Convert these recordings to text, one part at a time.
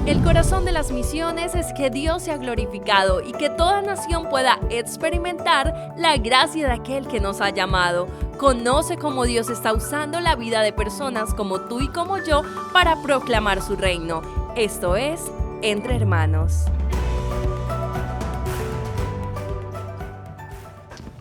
El corazón de las misiones es que Dios sea glorificado y que toda nación pueda experimentar la gracia de aquel que nos ha llamado. Conoce cómo Dios está usando la vida de personas como tú y como yo para proclamar su reino. Esto es Entre Hermanos.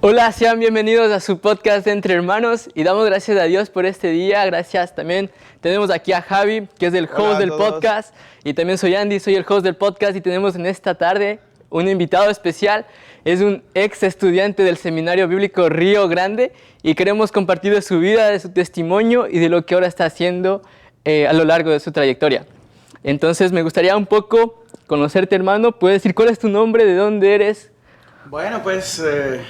Hola, sean bienvenidos a su podcast Entre Hermanos y damos gracias a Dios por este día. Gracias también. Tenemos aquí a Javi, que es el host del podcast, y también soy Andy, soy el host del podcast, y tenemos en esta tarde un invitado especial. Es un ex estudiante del Seminario Bíblico Río Grande y queremos compartir de su vida, de su testimonio y de lo que ahora está haciendo a lo largo de su trayectoria. Entonces me gustaría un poco conocerte, hermano. ¿Puedes decir cuál es tu nombre, de dónde eres? Bueno, pues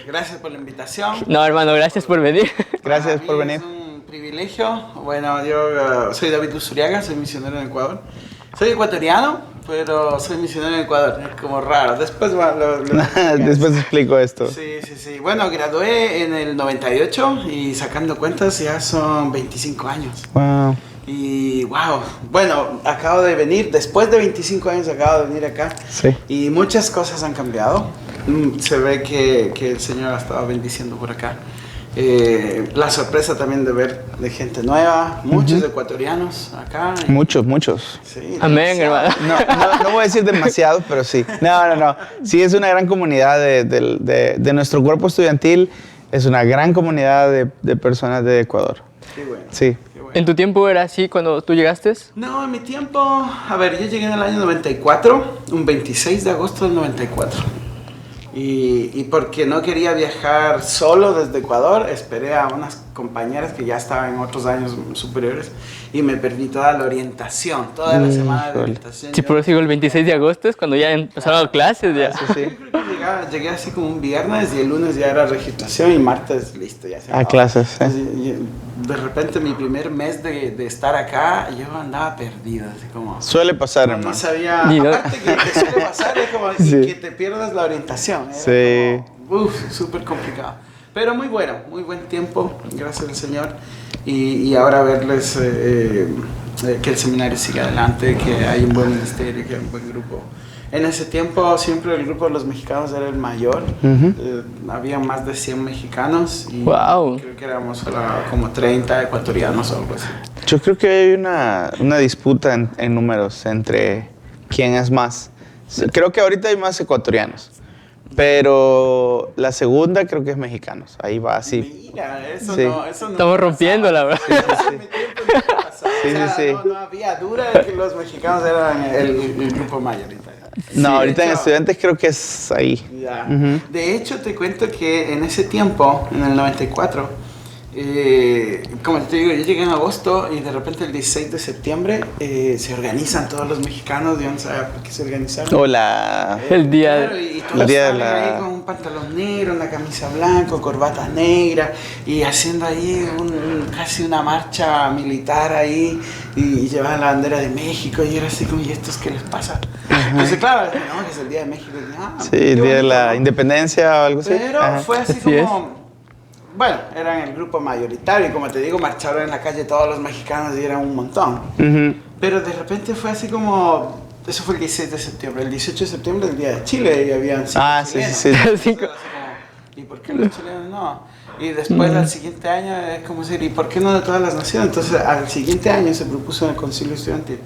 gracias por la invitación. No, hermano, gracias por venir. Gracias por venir. Es un privilegio. Bueno, yo soy David Usuriaga, soy misionero en Ecuador. Soy ecuatoriano, pero soy misionero en Ecuador. Es como raro. Después Después explico esto. Sí. Bueno, gradué en el 98 y sacando cuentas ya son 25 años. Wow. Y wow, bueno, acabo de venir, después de 25 años acabo de venir acá. Sí. Y muchas cosas han cambiado. Se ve que el Señor ha estado bendiciendo por acá. La sorpresa también de ver de gente nueva, muchos ecuatorianos acá. Muchos. Sí, Amén, hermano. No voy a decir demasiado, pero sí. No. Sí, es una gran comunidad de nuestro cuerpo estudiantil. Es una gran comunidad de personas de Ecuador. Qué bueno. Sí. ¿En tu tiempo era así cuando tú llegaste? No, en mi tiempo, a ver, yo llegué en el año 94, un 26 de agosto del 94. Y porque no quería viajar solo desde Ecuador, esperé a unas compañeras que ya estaban en otros años superiores y me perdí toda la orientación, toda la semana de orientación. Sí, por eso digo, el 26 de agosto es cuando ya empezaron clases. Ya. Yo creo que llegué así como un viernes y el lunes ya era registración y martes listo, ya se acabó. Clases, sí. Entonces, de repente mi primer mes de estar acá, yo andaba perdido, así como... Suele pasar, No hermano. sabía, aparte que suele pasar, es como Sí. que te pierdas la orientación. Sí. Súper complicado. Pero muy bueno, muy buen tiempo, gracias al Señor. Y ahora verles que el seminario sigue adelante, que hay un buen ministerio, que hay un buen grupo. En ese tiempo siempre el grupo de los mexicanos era el mayor. Había más de 100 mexicanos y Wow. creo que éramos como 30 ecuatorianos o algo así. Yo creo que hay una disputa en números entre quién es más. Creo que ahorita hay más ecuatorianos. Pero la segunda creo que es mexicanos. Ahí va así. Mira, eso Sí. no Estamos rompiendo, la verdad. Sí. No había duda de que los mexicanos eran el grupo mayoritario. No, Sí, ahorita de en hecho, estudiantes creo que es ahí. ya. De hecho, te cuento que en ese tiempo, en el 94, como te digo, yo llegué en agosto y de repente el 16 de septiembre se organizan todos los mexicanos. Yo no sabía por qué se organizaron. Hola. El día- Claro, y el todos día de salen la- ahí con un pantalón negro, una camisa blanca, corbata negra y haciendo ahí casi una marcha militar ahí y llevaban la bandera de México y era así como, ¿y estos qué les pasa? Entonces claro, no, que es el Día de México. Y, Sí, qué el día de bonito, la ¿no? independencia o algo así. Pero Ajá. fue así Así como... Bueno, eran el grupo mayoritario y como te digo, marcharon en la calle todos los mexicanos y eran un montón. Ujú. Pero de repente fue así como... Eso fue el 16 de septiembre. El 18 de septiembre, el Día de Chile, y habían 5 Sí. chilenos. Cinco. Entonces, así como, ¿y por qué los chilenos no? Y después al siguiente año es como decir, ¿y por qué no de todas las naciones? Entonces al siguiente año se propuso en el concilio estudiantil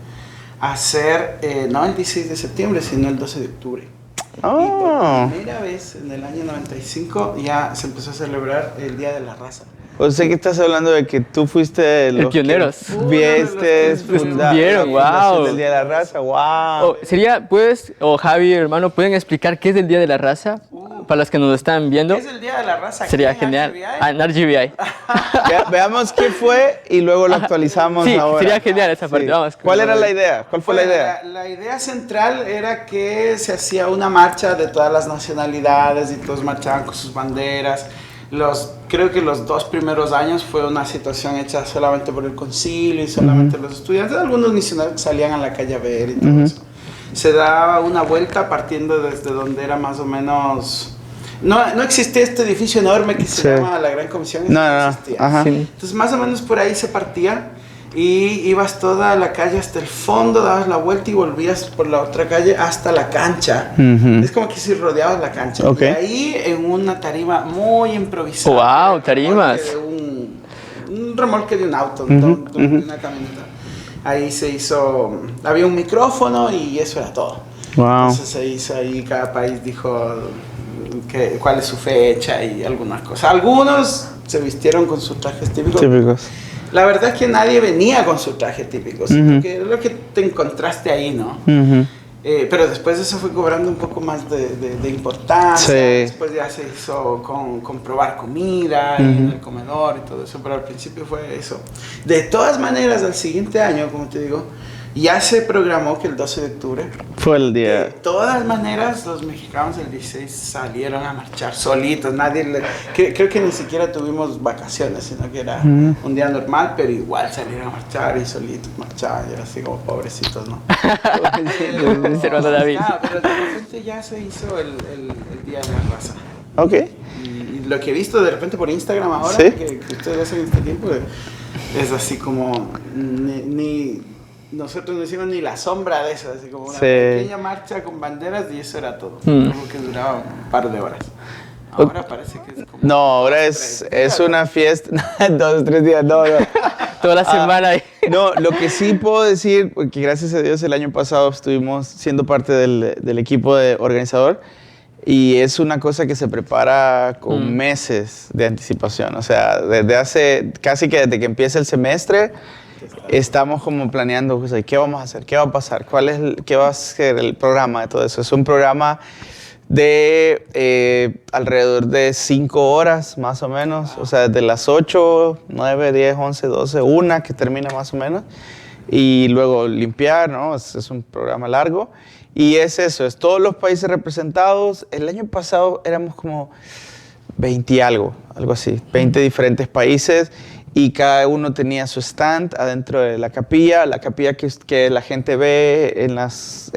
hacer, no el 16 de septiembre, sino el 12 de octubre. Y Oh. por primera vez en el año 95 ya se empezó a celebrar el Día de la Raza. O sea que estás hablando de que tú fuiste los pioneros. que viste Vieron, wow. del Día de la Raza, wow. O Javi, hermano, ¿pueden explicar qué es el Día de la Raza? Para los que nos están viendo. ¿Qué es el Día de la Raza? Sería aquí en genial. RGBI? En RGBI. Veamos qué fue y luego lo actualizamos Sí, ahora. sería genial esa parte. Sí. Vamos. ¿Cuál era la idea? ¿Cuál fue la Bueno, idea? La idea central era que se hacía una marcha de todas las nacionalidades y todos marchaban con sus banderas. Creo que los 2 primeros años fue una situación hecha solamente por el concilio y solamente los estudiantes. Algunos misioneros salían a la calle a ver y todo eso. Se daba una vuelta partiendo desde donde era más o menos... No existía este edificio enorme que se Sí. llama la Gran Comisión. No. existía. Ajá. Sí. Entonces más o menos por ahí se partía y ibas toda la calle hasta el fondo, dabas la vuelta y volvías por la otra calle hasta la cancha. Es como que si rodeabas la cancha. Okay. Y ahí en una tarima muy improvisada. ¡Wow! Tarimas. Un remolque de un auto, de una camioneta. Ahí se hizo, había un micrófono y eso era todo. Wow. Entonces se hizo ahí, cada país dijo cuál es su fecha y algunas cosas. Algunos se vistieron con sus trajes típicos. La verdad es que nadie venía con su traje típico, porque es lo que te encontraste ahí, ¿no? Pero después eso fue cobrando un poco más de importancia. Sí. Después ya se hizo con probar comida en el comedor y todo eso, pero al principio fue eso. De todas maneras, al siguiente año, como te digo, ya se programó que el 12 de octubre, Fue el día. de todas maneras, los mexicanos el 16 salieron a marchar solitos. Creo que ni siquiera tuvimos vacaciones, sino que era un día normal, pero igual salieron a marchar y solitos marchaban. Y era así como pobrecitos, ¿no? Hermano David. Pero de repente ya se hizo el Día de la Raza. Ok. Y lo que he visto de repente por Instagram ahora, ¿Sí? que ustedes hacen este tiempo, es así como nosotros no hicimos ni la sombra de eso, así como una pequeña marcha con banderas y eso era todo. Como que duraba un par de horas. Ahora parece que es como... No, ahora es una fiesta. 2 o 3 días, no. Toda la semana ahí. No, lo que sí puedo decir, porque gracias a Dios el año pasado estuvimos siendo parte del equipo de organizador y es una cosa que se prepara con meses de anticipación. O sea, casi que desde que empieza el semestre, estamos como planeando, pues, ¿qué vamos a hacer? ¿Qué va a pasar? ¿Qué va a ser el programa de todo eso? Es un programa de alrededor de 5 horas más o menos, o sea, desde las 8, 9, 10, 11, 12, 1 que termina más o menos, y luego limpiar, ¿no? Es un programa largo, y es eso, es todos los países representados. El año pasado éramos como 20 y algo así, 20 diferentes países, y cada uno tenía su stand adentro de la capilla que la gente ve en las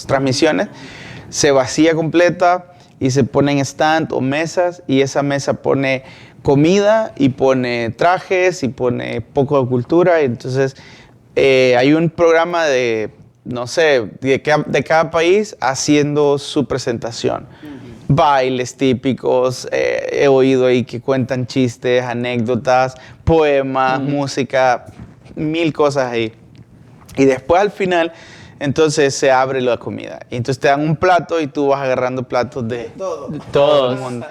transmisiones, se vacía completa y se ponen stand o mesas, y esa mesa pone comida y pone trajes y pone poco de cultura, y entonces hay un programa de, no sé, de cada país haciendo su presentación. Bailes típicos, he oído ahí que cuentan chistes, anécdotas, poemas, música, 1000 cosas ahí. Y después al final, entonces se abre la comida. Y entonces te dan un plato y tú vas agarrando platos de todo el mundo.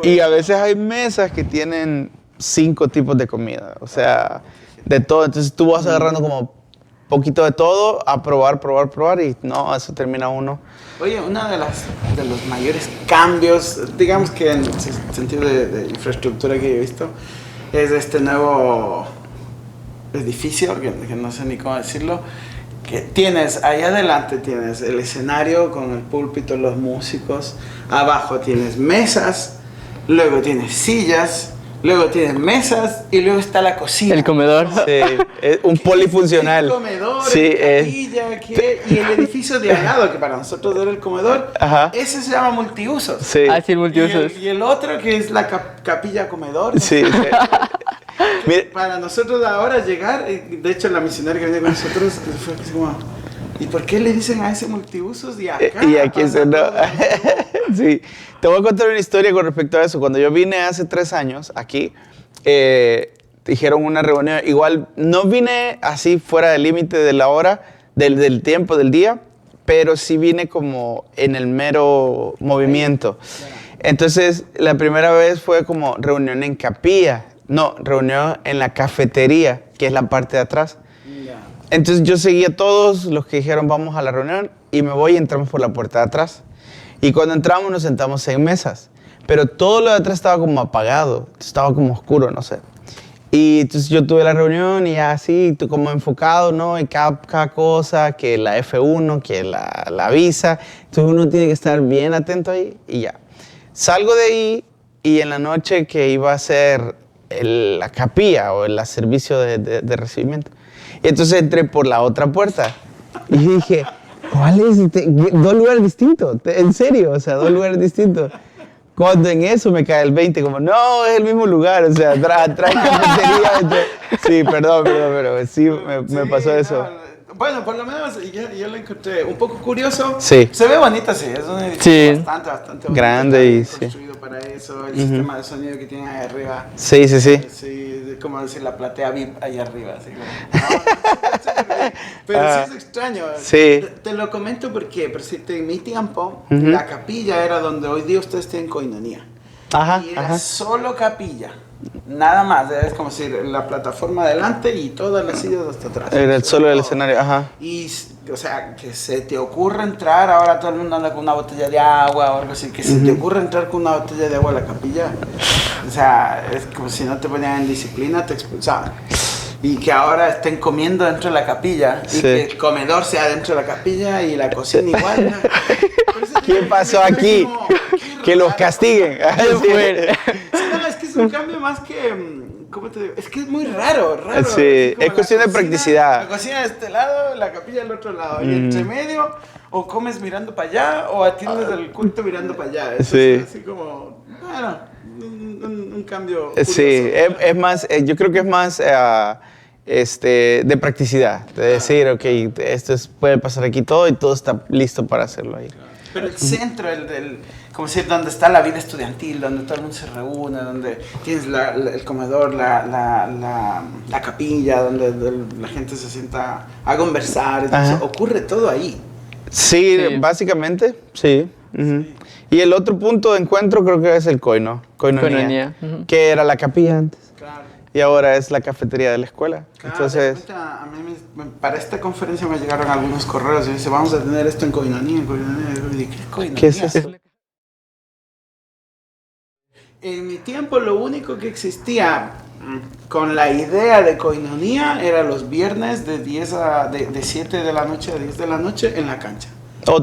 Y a veces hay mesas que tienen 5 tipos de comida, o sea, de todo. Entonces tú vas agarrando como poquito de todo, a probar, y no, eso termina uno. Oye, uno de los mayores cambios, digamos que en sentido de infraestructura que he visto, es este nuevo edificio, que no sé ni cómo decirlo, que tienes, ahí adelante tienes el escenario con el púlpito, los músicos, abajo tienes mesas, luego tienes sillas, luego tienes mesas y luego está la cocina. El comedor. Sí, es un polifuncional. El comedor, sí, capilla, y el edificio de al lado, que para nosotros era el comedor, Ajá. ese se llama multiusos. Sí. Ah, sí, el multiusos. Y el otro que es la capilla comedor. ¿no? Sí. Mire, para nosotros ahora llegar, de hecho la misionera que viene con nosotros fue así como, ¿y por qué le dicen a ese multiusos y acá? Y aquí se no. Sí. Te voy a contar una historia con respecto a eso. Cuando yo vine hace 3 años aquí, dijeron una reunión. Igual no vine así fuera del límite de la hora, del tiempo, del día, pero sí vine como en el mero movimiento. Entonces, la primera vez fue como reunión en capilla. No, reunión en la cafetería, que es la parte de atrás. Entonces yo seguí a todos los que dijeron vamos a la reunión y me voy y entramos por la puerta de atrás. Y cuando entramos nos sentamos en mesas, pero todo lo de atrás estaba como apagado, estaba como oscuro, no sé. Y entonces yo tuve la reunión y así, como enfocado, ¿no? En cada cosa, que la F1, que la visa. Entonces uno tiene que estar bien atento ahí y ya. Salgo de ahí y en la noche que iba a ser la capilla o el servicio de recibimiento. Y entonces entré por la otra puerta y dije, ¿cuál es? 2 lugares distintos, en serio, o sea, 2 lugares distintos. cuando en eso me cae el 20, como, no, es el mismo lugar, o sea, trae cafetería. Sí, perdón, pero sí me pasó eso. Bueno, por lo menos yo lo encontré un poco curioso. Sí. Se ve bonito, sí. Es un edificio bastante bonito. Grande y construido para eso. El sistema de sonido que tiene ahí arriba. Sí. Sí, como decir la platea VIP ahí arriba. Así como, pero sí es extraño. Sí. Te lo comento porque, en mi tiempo, la capilla era donde hoy día ustedes tienen koinonia. Y era solo capilla. Nada más, es como si la plataforma adelante y todas las sillas hasta atrás. Era solo el escenario, Y, o sea, que se te ocurra entrar, ahora todo el mundo anda con una botella de agua o algo así, que se te ocurra entrar con una botella de agua a la capilla. O sea, es como si no te ponían en disciplina, te expulsaban. Y que ahora estén comiendo dentro de la capilla y que el comedor sea dentro de la capilla y la cocina igual. ¿Qué pasó aquí? Que los castiguen. No, es que es un cambio más que... ¿Cómo te digo? Es que es muy raro. Sí, es cuestión de practicidad. La cocina de este lado, la capilla del otro lado. Y entre medio, o comes mirando para allá, o atiendes el culto mirando para allá. Eso es así como... Bueno, un cambio curioso. Sí, es más, yo creo que es más de practicidad. De decir, ok, puede pasar aquí todo y todo está listo para hacerlo ahí. Pero el centro, como decir, donde está la vida estudiantil, donde todo el mundo se reúne, donde tienes el comedor, la capilla, donde la gente se sienta a conversar, entonces, ocurre todo ahí. Sí, básicamente, sí. Y el otro punto de encuentro creo que es el koinonia, que era la capilla antes. Claro. Y ahora es la cafetería de la escuela. Claro, entonces, a mí para esta conferencia me llegaron algunos correos y dice, vamos a tener esto en koinonia. Y dije, ¿qué es koinonia? ¿qué es eso? En mi tiempo lo único que existía con la idea de koinonia era los viernes de 7 de la noche a 10 de la noche en la cancha.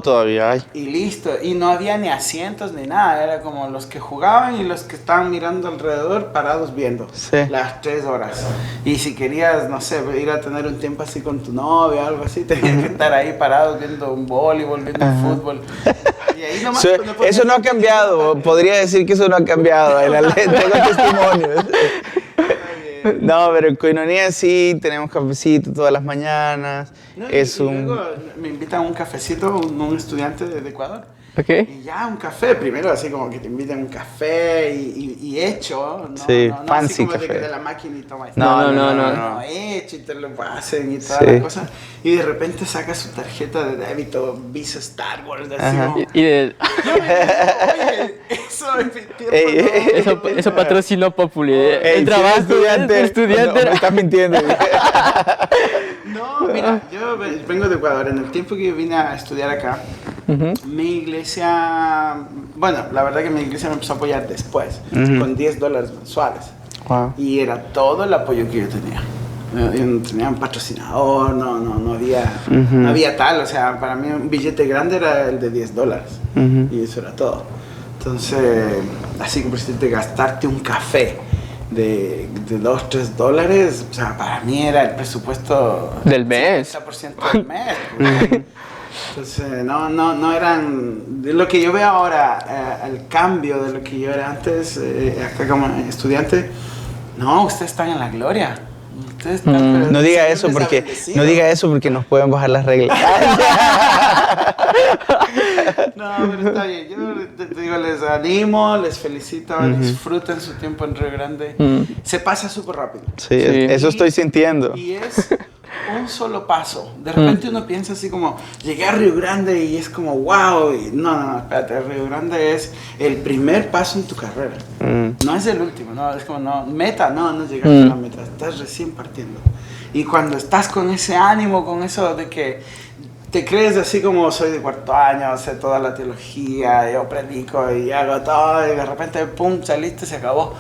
Todavía hay. Y listo, y no había ni asientos ni nada, era como los que jugaban y los que estaban mirando alrededor parados viendo las 3 horas. Y si querías, no sé, ir a tener un tiempo así con tu novia o algo así, tenías que estar ahí parados viendo un voleibol, viendo un fútbol. Y ahí nomás, eso no ha cambiado, podría decir que eso no ha cambiado, tengo testimonios. No, pero en koinonia sí, tenemos cafecito todas las mañanas. No, luego me invitan a un cafecito un estudiante de Ecuador. Okay. Y ya un café, primero así como que te invitan un café y hecho, ¿no? Sí, no fancy así como café. de la máquina y toma. No. Hecho y te lo hacen y toda la cosa. Y de repente saca su tarjeta de débito Visa Star Wars. Así como, Y de, yo me digo, oye, eso en mi tiempo eso patrocinó Populi. El trabajo estudiante. Me estás mintiendo. No, mira, yo vengo de Ecuador. En el tiempo que yo vine a estudiar acá, mi iglesia, bueno, la verdad que mi iglesia me empezó a apoyar después, con $10 mensuales. Wow. Y era todo el apoyo que yo tenía. Yo no tenía un patrocinador, no había tal, o sea, para mí un billete grande era el de $10 y eso era todo. Entonces, así como de gastarte un café de $2-3, o sea, para mí era el presupuesto del mes. 50% del mes. Entonces, no eran, de lo que yo veo ahora, el cambio de lo que yo era antes, acá como estudiante, no, ustedes están en la gloria. Ustedes están, no diga eso porque nos pueden bajar las reglas. No, pero está bien. Yo te digo, les animo, les felicito, disfruten su tiempo en Río Grande. Se pasa súper rápido. Sí, eso estoy sintiendo. Y es un solo paso. De repente uno piensa así como, llegué a Río Grande y es como, wow. Y no, espérate, Río Grande es el primer paso en tu carrera. No es el último, no, es como, no llegaste a la meta, estás recién partiendo. Y cuando estás con ese ánimo, con eso de que te crees así como soy de cuarto año, sé toda la teología, yo predico y hago todo, y de repente, pum, saliste, se acabó.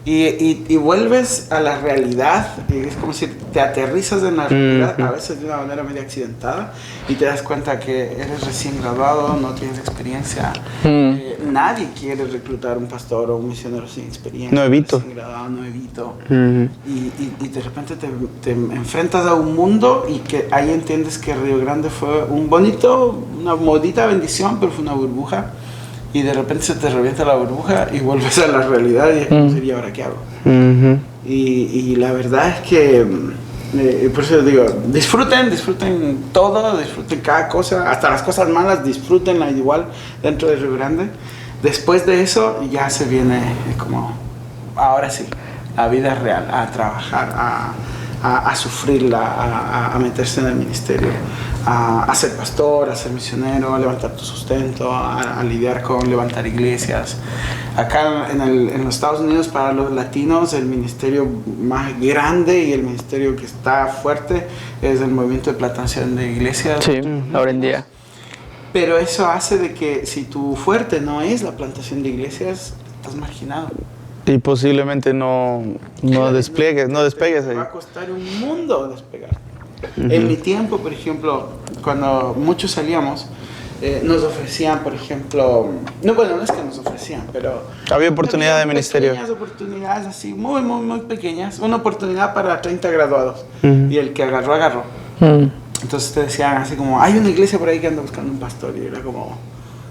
Y vuelves a la realidad, y es como si te aterrizas en la realidad, a veces de una manera medio accidentada, y te das cuenta que eres recién graduado, no tienes experiencia. Nadie quiere reclutar un pastor o un misionero sin experiencia. Nuevito. Recién graduado, nuevito. Y de repente te enfrentas a un mundo y que ahí entiendes que Río Grande fue una bonita bendición, pero fue una burbuja. y de repente se te revienta la burbuja y vuelves a la realidad y es como decir, ¿y ahora qué hago? Y la verdad es que, por eso digo, disfruten todo, disfruten cada cosa, hasta las cosas malas, disfrútenla igual dentro de Río Grande. Después de eso ya se viene como, ahora sí, la vida real, a trabajar, a sufrirla, a meterse en el ministerio, a ser pastor, a ser misionero, a levantar tu sustento, a lidiar con levantar iglesias. Acá en los Estados Unidos, para los latinos, el ministerio más grande y el ministerio que está fuerte es el movimiento de plantación de iglesias. Sí, ahora en día. Pero eso hace de que si tu fuerte no es la plantación de iglesias, estás marginado. Y posiblemente no despegues Te ahí. va a costar un mundo despegar. En mi tiempo, por ejemplo, cuando muchos salíamos, nos ofrecían, por ejemplo, no es que nos ofrecían, pero Había oportunidad de ministerio. Pequeñas oportunidades así, muy pequeñas. Una oportunidad para 30 graduados. Y el que agarró. Entonces te decían así como, hay una iglesia por ahí que anda buscando un pastor. Y era como,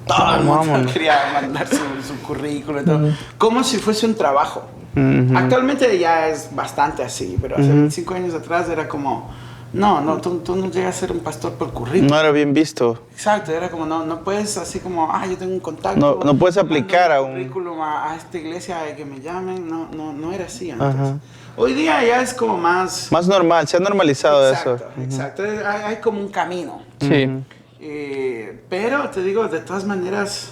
todo el mundo quería mandar su currículum y todo. Como si fuese un trabajo. Actualmente ya es bastante así, pero hace 25 años atrás era como, tú no llegas a ser un pastor por currículum. No era bien visto. Exacto, era como, no puedes así como, yo tengo un contacto. No puedes aplicar a un currículum a esta iglesia que me llamen. No era así antes. Hoy día ya es como más normal, se ha normalizado eso. Exacto, hay como un camino. Sí. Pero te digo, de todas maneras,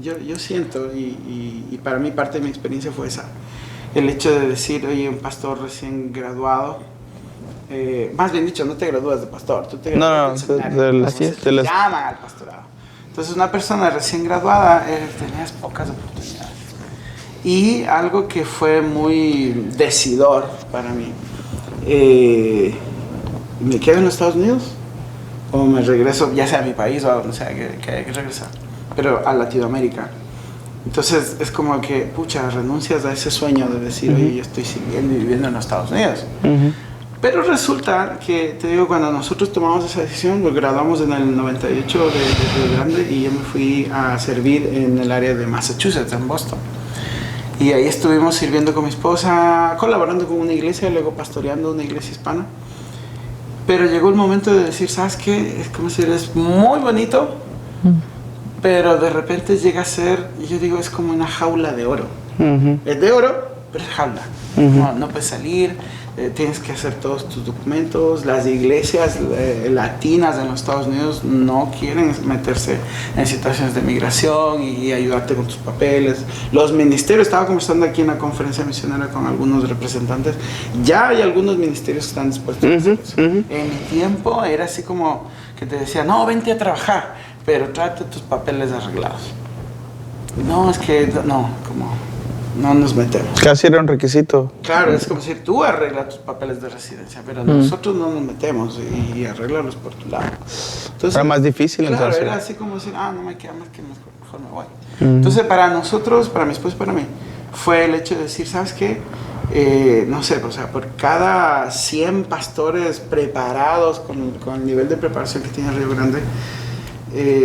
yo siento, y para mí parte de mi experiencia fue esa, el hecho de decir, oye, un pastor recién graduado, más bien dicho, no te gradúas de pastor, tú te gradúas del seminario, así es, te llaman al pastorado. Entonces, una persona recién graduada, tenías pocas oportunidades. Y algo que fue muy decidor para mí, ¿me quedo en los Estados Unidos? ¿O me regreso, ya sea a mi país o a donde sea que hay que regresar? Pero a Latinoamérica. Entonces es como que, renuncias a ese sueño de decir, oye, yo estoy siguiendo y viviendo en los Estados Unidos. Pero resulta que, te digo, cuando nosotros tomamos esa decisión, nos graduamos en el 98 de Río Grande y yo me fui a servir en el área de Massachusetts, en Boston. Y ahí estuvimos sirviendo con mi esposa, colaborando con una iglesia y luego pastoreando una iglesia hispana. Pero llegó el momento de decir, ¿sabes qué? Es como si es muy bonito, pero de repente llega a ser, yo digo, es como una jaula de oro. Es de oro, pero es jaula. No puedes salir, tienes que hacer todos tus documentos. Las iglesias latinas en los Estados Unidos no quieren meterse en situaciones de migración y ayudarte con tus papeles. Los ministerios, estaba conversando aquí en la conferencia misionera con algunos representantes, ya hay algunos ministerios que están dispuestos a hacer eso. En mi tiempo era así como que te decía, no, vente a trabajar, pero trate tus papeles arreglados. No, es que no nos metemos. Casi era un requisito. Claro, es como si tú arreglas tus papeles de residencia, pero nosotros no nos metemos y arreglarlos por tu lado. Entonces, era más difícil, claro, entonces. Era así como decir, no me queda más que mejor me voy. Entonces, para nosotros, para mi esposa y para mí, fue el hecho de decir, ¿sabes qué? No sé, por cada 100 pastores preparados con el nivel de preparación que tiene Río Grande,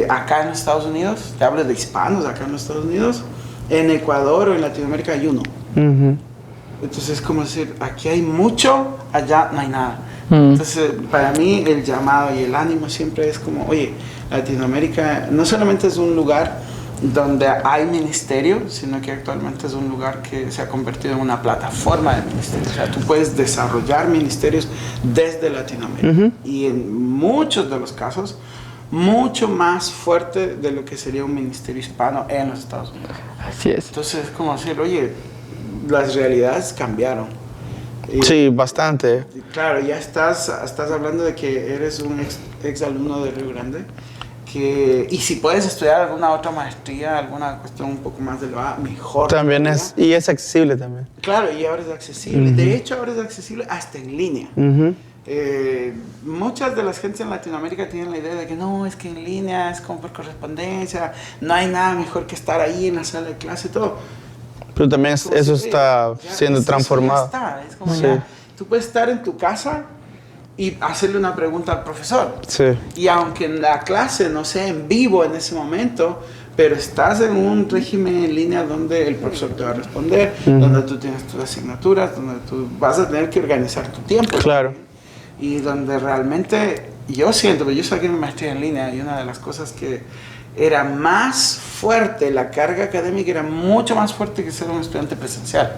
acá en los Estados Unidos, te hablo de hispanos acá en los Estados Unidos, en Ecuador o en Latinoamérica hay uno. Entonces es como decir, aquí hay mucho, allá no hay nada. Entonces para mí el llamado y el ánimo siempre es como, oye, Latinoamérica no solamente es un lugar donde hay ministerio, sino que actualmente es un lugar que se ha convertido en una plataforma de ministerio. O sea, tú puedes desarrollar ministerios desde Latinoamérica. Y en muchos de los casos, mucho más fuerte de lo que sería un ministerio hispano en los Estados Unidos. Así es. Entonces es como decir, oye, las realidades cambiaron. Sí, bastante. Claro, ya estás hablando de que eres un ex alumno de Río Grande, y si puedes estudiar alguna otra maestría, alguna cuestión un poco más elevada, mejor. También es accesible también. Claro, y ahora es accesible. De hecho, ahora es accesible hasta en línea. Muchas de las gentes en Latinoamérica tienen la idea de que no, es que en línea es como por correspondencia, no hay nada mejor que estar ahí en la sala de clase y todo. Pero también eso está siendo transformado. Ya está. Es como tú puedes estar en tu casa y hacerle una pregunta al profesor. Sí. Y aunque la clase no sea en vivo en ese momento, pero estás en un régimen en línea donde el profesor te va a responder, donde tú tienes tus asignaturas, donde tú vas a tener que organizar tu tiempo. Claro. Y donde realmente yo siento, yo saqué mi maestría en línea y una de las cosas que era más fuerte, la carga académica era mucho más fuerte que ser un estudiante presencial.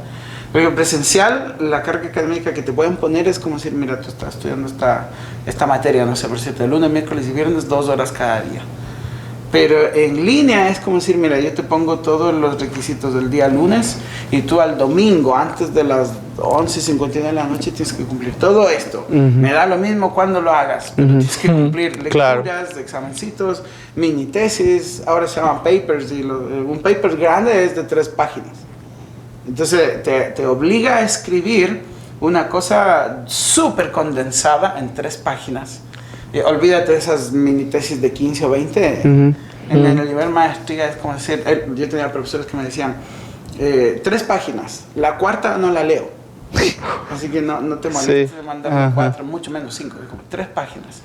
Porque presencial, la carga académica que te pueden poner es como decir, mira, tú estás estudiando esta materia, no sé, por cierto, de lunes, miércoles y viernes, 2 horas cada día. Pero en línea es como decir, mira, yo te pongo todos los requisitos del día lunes y tú al domingo, antes de las 11:59 de la noche, tienes que cumplir todo esto. Me da lo mismo cuando lo hagas, pero tienes que cumplir lecturas, claro, examencitos, mini tesis, ahora se llaman papers, y un paper grande es de 3 páginas. Entonces te obliga a escribir una cosa súper condensada en 3 páginas. Olvídate de esas mini tesis de 15 o 20. En el nivel maestría es como decir, yo tenía profesores que me decían, 3 páginas, la cuarta no la leo. Así que no te molestes de mandarme 4, mucho menos 5, como 3 páginas.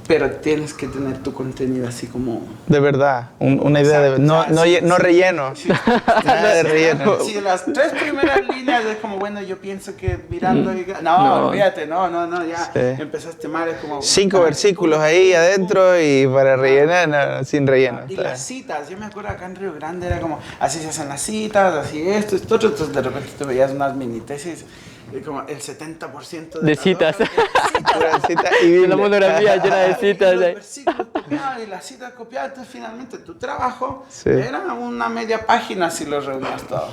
Pero tienes que tener tu contenido así como... De verdad, una idea de... No relleno. Sí, nada de relleno. Sí, las 3 primeras líneas es como, bueno, yo pienso que mirando... No, olvídate, no, ya empezaste mal, es como... 5 versículos ahí adentro y para rellenar, sin relleno. Y las citas, yo me acuerdo acá en Río Grande era como, así se hacen las citas, así esto, otro, entonces de repente te veías unas mini tesis, como el 70% de citas. Y la monografía llena de citas. Y los versículos copiados y las citas copiadas. Entonces, finalmente, tu trabajo era una media página si lo reunías todo.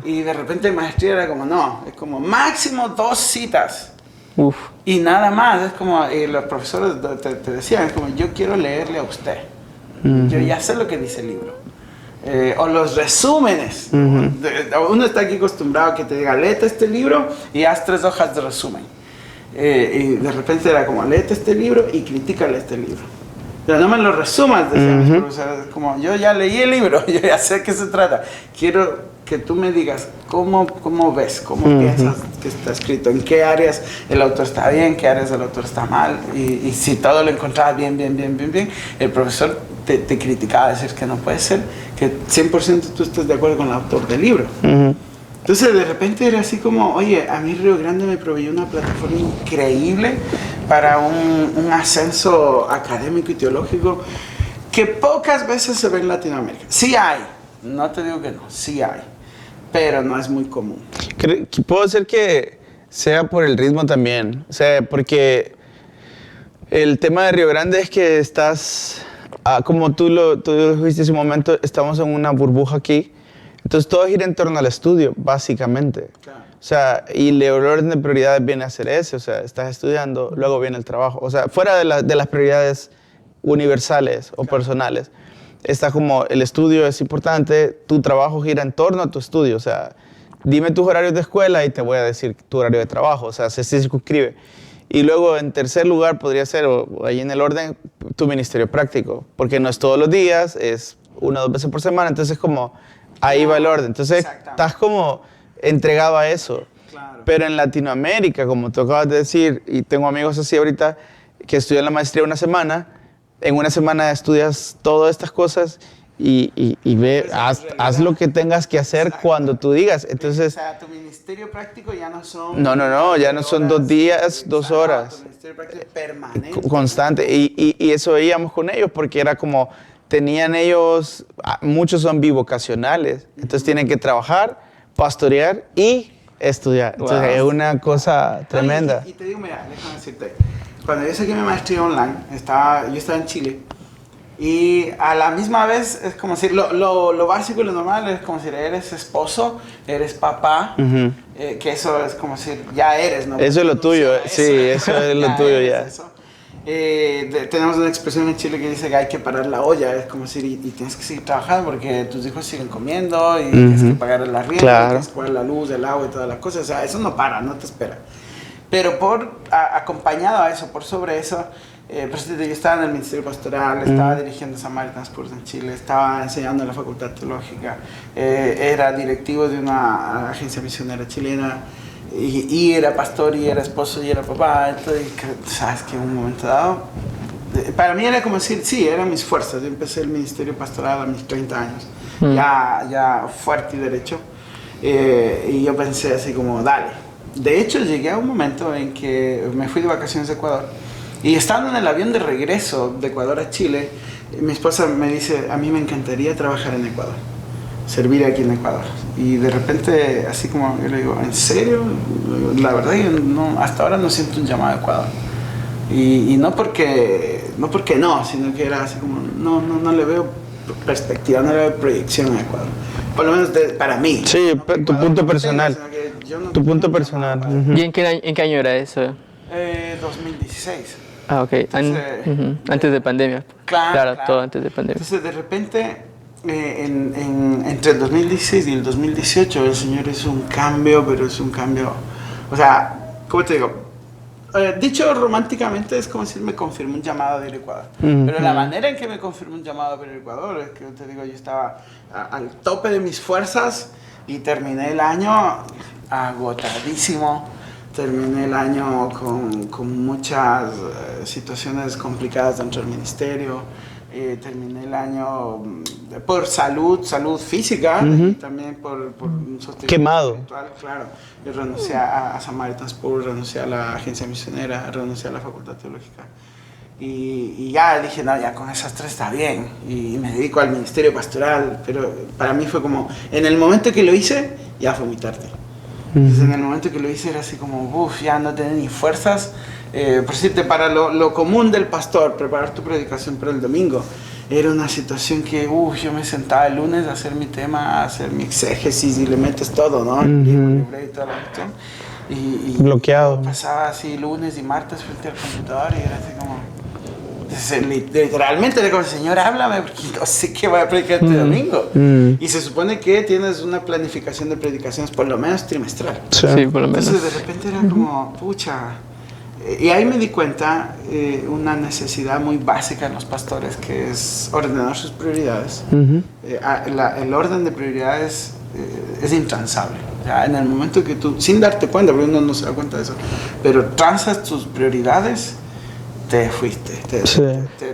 Y de repente, maestría era como, no, es como máximo 2 citas. Uf. Y nada más, es como, y los profesores te decían, es como, yo quiero leerle a usted. Yo ya sé lo que dice el libro. O los resúmenes. Uno está aquí acostumbrado a que te diga, léete este libro y haz 3 hojas de resumen. Y de repente era como, léete este libro y critícale este libro. Pero no me lo resumas, decían mis profesores. Como, yo ya leí el libro, yo ya sé de qué se trata. Quiero que tú me digas cómo ves, cómo piensas que está escrito, en qué áreas el autor está bien, qué áreas el autor está mal. Y si todo lo encontrabas bien, el profesor te criticaba, decir que no puede ser que 100% tú estés de acuerdo con el autor del libro. Entonces de repente era así como, oye, a mí Río Grande me proveyó una plataforma increíble para un ascenso académico y teológico que pocas veces se ve en Latinoamérica. Sí hay, no te digo que no, sí hay, pero no es muy común. Puedo ser que sea por el ritmo también, o sea, porque el tema de Río Grande es que estás... como tú lo dijiste en ese momento, estamos en una burbuja aquí, entonces todo gira en torno al estudio, básicamente. Claro. O sea, y el orden de prioridades viene a ser ese, o sea, estás estudiando, luego viene el trabajo. O sea, fuera de las prioridades universales o personales, está como el estudio es importante, tu trabajo gira en torno a tu estudio, o sea, dime tus horarios de escuela y te voy a decir tu horario de trabajo, o sea, se circunscribe. Y luego, en tercer lugar, podría ser, o ahí en el orden, tu ministerio práctico, porque no es todos los días, es 1 o 2 veces por semana, entonces como ahí va el orden. Entonces, estás como entregado a eso. Claro. Pero en Latinoamérica, como tú acabas de decir, y tengo amigos así ahorita, que estudian la maestría una semana, en una semana estudias todas estas cosas y ve, haz lo que tengas que hacer cuando tú digas. Entonces, o sea, tu ministerio práctico ya no son... No, ya no son 2 días, 2 horas. Tu ministerio práctico es permanente. Constante. Y eso veíamos con ellos porque era como, tenían ellos, muchos son bivocacionales, entonces tienen que trabajar, pastorear y estudiar. Entonces es una cosa tremenda. Y te digo, mira, déjame decirte, cuando yo saqué mi maestría online, yo estaba en Chile. Y a la misma vez es como decir, lo básico y lo normal es como decir, eres esposo, eres papá, que eso es como decir, ya eres, ¿no? Eso es lo tuyo, sí, eso es lo tuyo ya. Tenemos una expresión en Chile que dice que hay que parar la olla, es como decir, y tienes que seguir trabajando porque tus hijos siguen comiendo y tienes que pagar el arriendo, tienes que pagar la luz, el agua y todas las cosas, o sea, eso no para, no te espera. Pero acompañado a eso, por sobre eso, yo estaba en el Ministerio Pastoral, estaba dirigiendo Samaritan's Purse en Chile, estaba enseñando en la Facultad Teológica, era directivo de una agencia misionera chilena, y era pastor, y era esposo, y era papá. Entonces, sabes que en un momento dado para mí era como decir, sí, eran mis fuerzas. Yo empecé el ministerio pastoral a mis 30 años, ya fuerte y derecho. Y yo pensé así como, dale. De hecho, llegué a un momento en que me fui de vacaciones a Ecuador. Y estando en el avión de regreso de Ecuador a Chile, mi esposa me dice, a mí me encantaría trabajar en Ecuador, servir aquí en Ecuador. Y de repente, así como yo le digo, ¿en serio? La verdad, yo no, hasta ahora no siento un llamado a Ecuador. Y no porque no, sino que era así como, no le veo perspectiva, no le veo proyección a Ecuador. Por lo menos para mí. Sí, no tu punto personal. Tu punto personal. ¿Y en qué año era eso? 2016. Ah, ok. Entonces, Antes de pandemia. Claro, todo antes de pandemia. Entonces, de repente, entre el 2016 y el 2018, el Señor hizo un cambio, pero es un cambio, o sea, ¿cómo te digo? Dicho románticamente, es como si me confirmó un llamado de ir a Ecuador. Pero la manera en que me confirmó un llamado de ir a Ecuador es que, te digo, yo estaba al tope de mis fuerzas y terminé el año agotadísimo. Terminé el año con muchas situaciones complicadas dentro del ministerio. Terminé el año por salud física y también por un sostenimiento quemado. espiritual, claro. Yo renuncié a Samaritan's Purse, renuncié a la agencia misionera, renuncié a la facultad teológica. Y ya dije, no, ya con esas tres está bien. Y me dedico al ministerio pastoral. Pero para mí fue como, en el momento que lo hice, ya fue muy tarde. Entonces, en el momento que lo hice era así como, ya no tenía ni fuerzas. Por decirte, para lo común del pastor, preparar tu predicación para el domingo, era una situación que, yo me sentaba el lunes a hacer mi tema, a hacer mi exégesis y le metes todo, ¿no? El libro y toda la cuestión. Y bloqueado. Pasaba así lunes y martes frente al computador y era así como... Literalmente le digo, Señor, háblame porque no sé qué voy a predicar este domingo. Y se supone que tienes una planificación de predicaciones por lo menos trimestral. Sí, por lo menos. Entonces de repente era como, pucha. Y ahí me di cuenta una necesidad muy básica en los pastores, que es ordenar sus prioridades. El orden de prioridades es intransable. O sea, en el momento que tú, sin darte cuenta, porque uno no se da cuenta de eso, pero transas tus prioridades, te fuiste,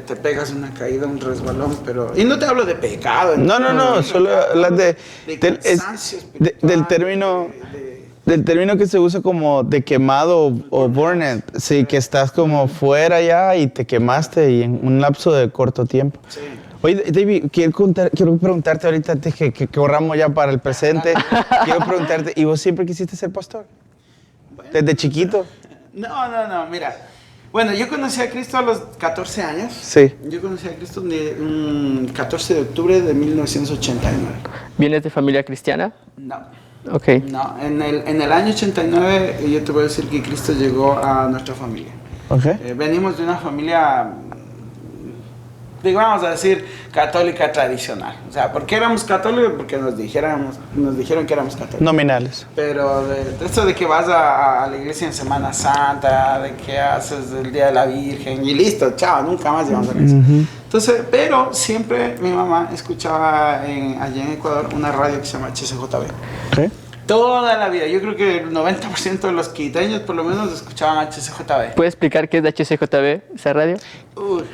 te pegas una caída, un resbalón, pero... Y no te hablo de pecado. No, solo hablas del término que se usa como de quemado o burned, sí, que estás como fuera ya y te quemaste y en un lapso de corto tiempo. Sí. Oye, David, quiero preguntarte ahorita, antes que corramos ya para el presente, quiero preguntarte, ¿y vos siempre quisiste ser pastor? Bueno, ¿desde chiquito? No, mira... Bueno, yo conocí a Cristo a los 14 años. Sí. Yo conocí a Cristo el 14 de octubre de 1989. ¿Vienes de familia cristiana? No. Ok. No, en el año 89 yo te voy a decir que Cristo llegó a nuestra familia. Okay. Venimos de una familia, vamos a decir, católica tradicional. O sea, ¿por qué éramos católicos? Porque nos dijeron que éramos católicos. Nominales. Pero de esto de que vas a la iglesia en Semana Santa, de que haces el Día de la Virgen y listo, chao, nunca más llegamos a la iglesia. Entonces, pero siempre mi mamá escuchaba allá en Ecuador una radio que se llama HCJB. Okay. Toda la vida, yo creo que el 90% de los quiteños por lo menos escuchaban HCJB. ¿Puedes explicar qué es HCJB, esa radio?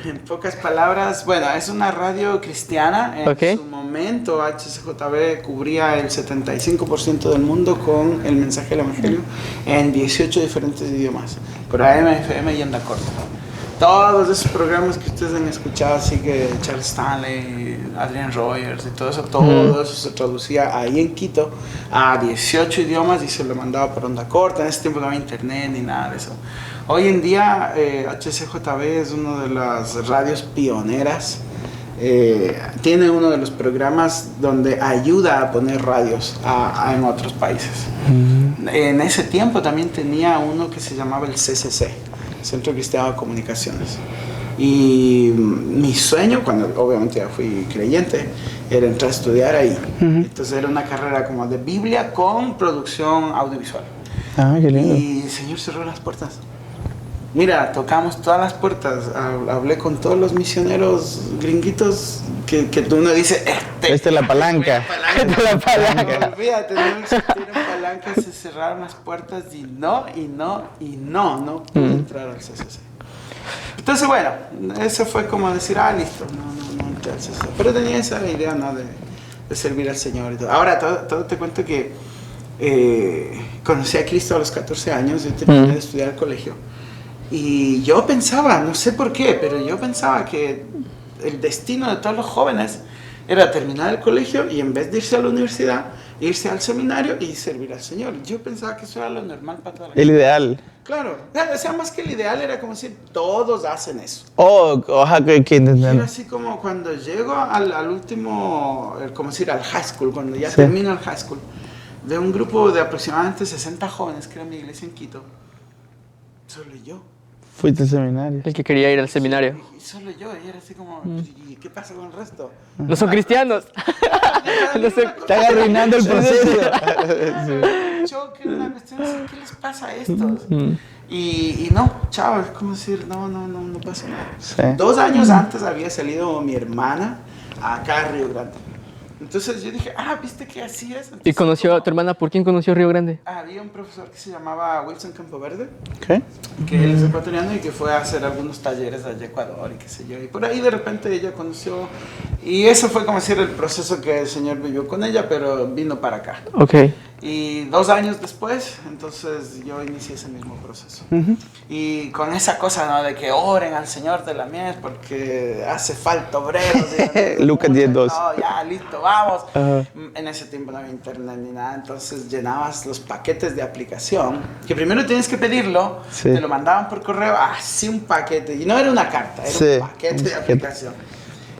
En pocas palabras, bueno, es una radio cristiana. En su momento HCJB cubría el 75% del mundo con el mensaje del Evangelio en 18 diferentes idiomas, por AM, FM y onda corta. Todos esos programas que ustedes han escuchado, así que Charles Stanley, Adrian Rogers y todo eso se traducía ahí en Quito a 18 idiomas y se lo mandaba por onda corta. En ese tiempo no había internet ni nada de eso. Hoy en día HCJB es una de las radios pioneras. Tiene uno de los programas donde ayuda a poner radios en otros países. En ese tiempo también tenía uno que se llamaba el CCC, Centro Cristiano de Comunicaciones. Y mi sueño, cuando obviamente ya fui creyente, era entrar a estudiar ahí. Entonces era una carrera como de Biblia con producción audiovisual. Ah, qué lindo. Y el Señor cerró las puertas. Mira, tocamos todas las puertas. Hablé con todos los misioneros gringuitos que uno dice, esta es la palanca. Esta es la palanca. Olvídate, no existieron palancas, se cerraron las puertas y no pude entrar al CCC. Entonces, bueno, eso fue como decir, listo, no, entonces, pero tenía esa idea, ¿no? De servir al Señor y todo. Ahora, todo te cuento que conocí a Cristo a los 14 años, yo terminé de estudiar al colegio. Y yo pensaba, no sé por qué, pero yo pensaba que el destino de todos los jóvenes era terminar el colegio y en vez de irse a la universidad, irse al seminario y servir al Señor. Yo pensaba que eso era lo normal para toda la gente. El ideal. Claro, o sea, más que el ideal era como decir, todos hacen eso. Ojalá que Era así como cuando llego al último, como decir, al high school, cuando ya Sí. termino el high school, de un grupo de aproximadamente 60 jóvenes que era mi iglesia en Quito, solo yo. Fuiste al seminario. El que quería ir al seminario. Y solo yo, y era así como, ¿y qué pasa con el resto? No son cristianos. No sé. Están arruinando el proceso. Choque, una cuestión así, ¿qué les pasa a estos? Y no, chao, es como decir, no pasa nada. Sí. 2 años antes había salido mi hermana acá a Río Grande. Entonces yo dije, ¿viste que así es? Entonces, ¿Y conoció a tu hermana? ¿Por quién conoció Río Grande? había un profesor que se llamaba Wilson Campoverde, ¿Qué? que él es ecuatoriano y que fue a hacer algunos talleres allá a Ecuador y qué sé yo. Y por ahí de repente ella conoció, y eso fue como decir el proceso que el Señor vivió con ella, pero vino para acá. Ok. Y 2 años después, entonces yo inicié ese mismo proceso. Y con esa cosa, ¿no? De que oren al Señor de la mies porque hace falta obreros. Lucas 10:2. No, ya, listo, vamos. Ajá. En ese tiempo no había internet ni nada, entonces llenabas los paquetes de aplicación, que primero tienes que pedirlo, Sí. te lo mandaban por correo, así un paquete, y no era una carta, era Sí, un paquete un de paquete. aplicación.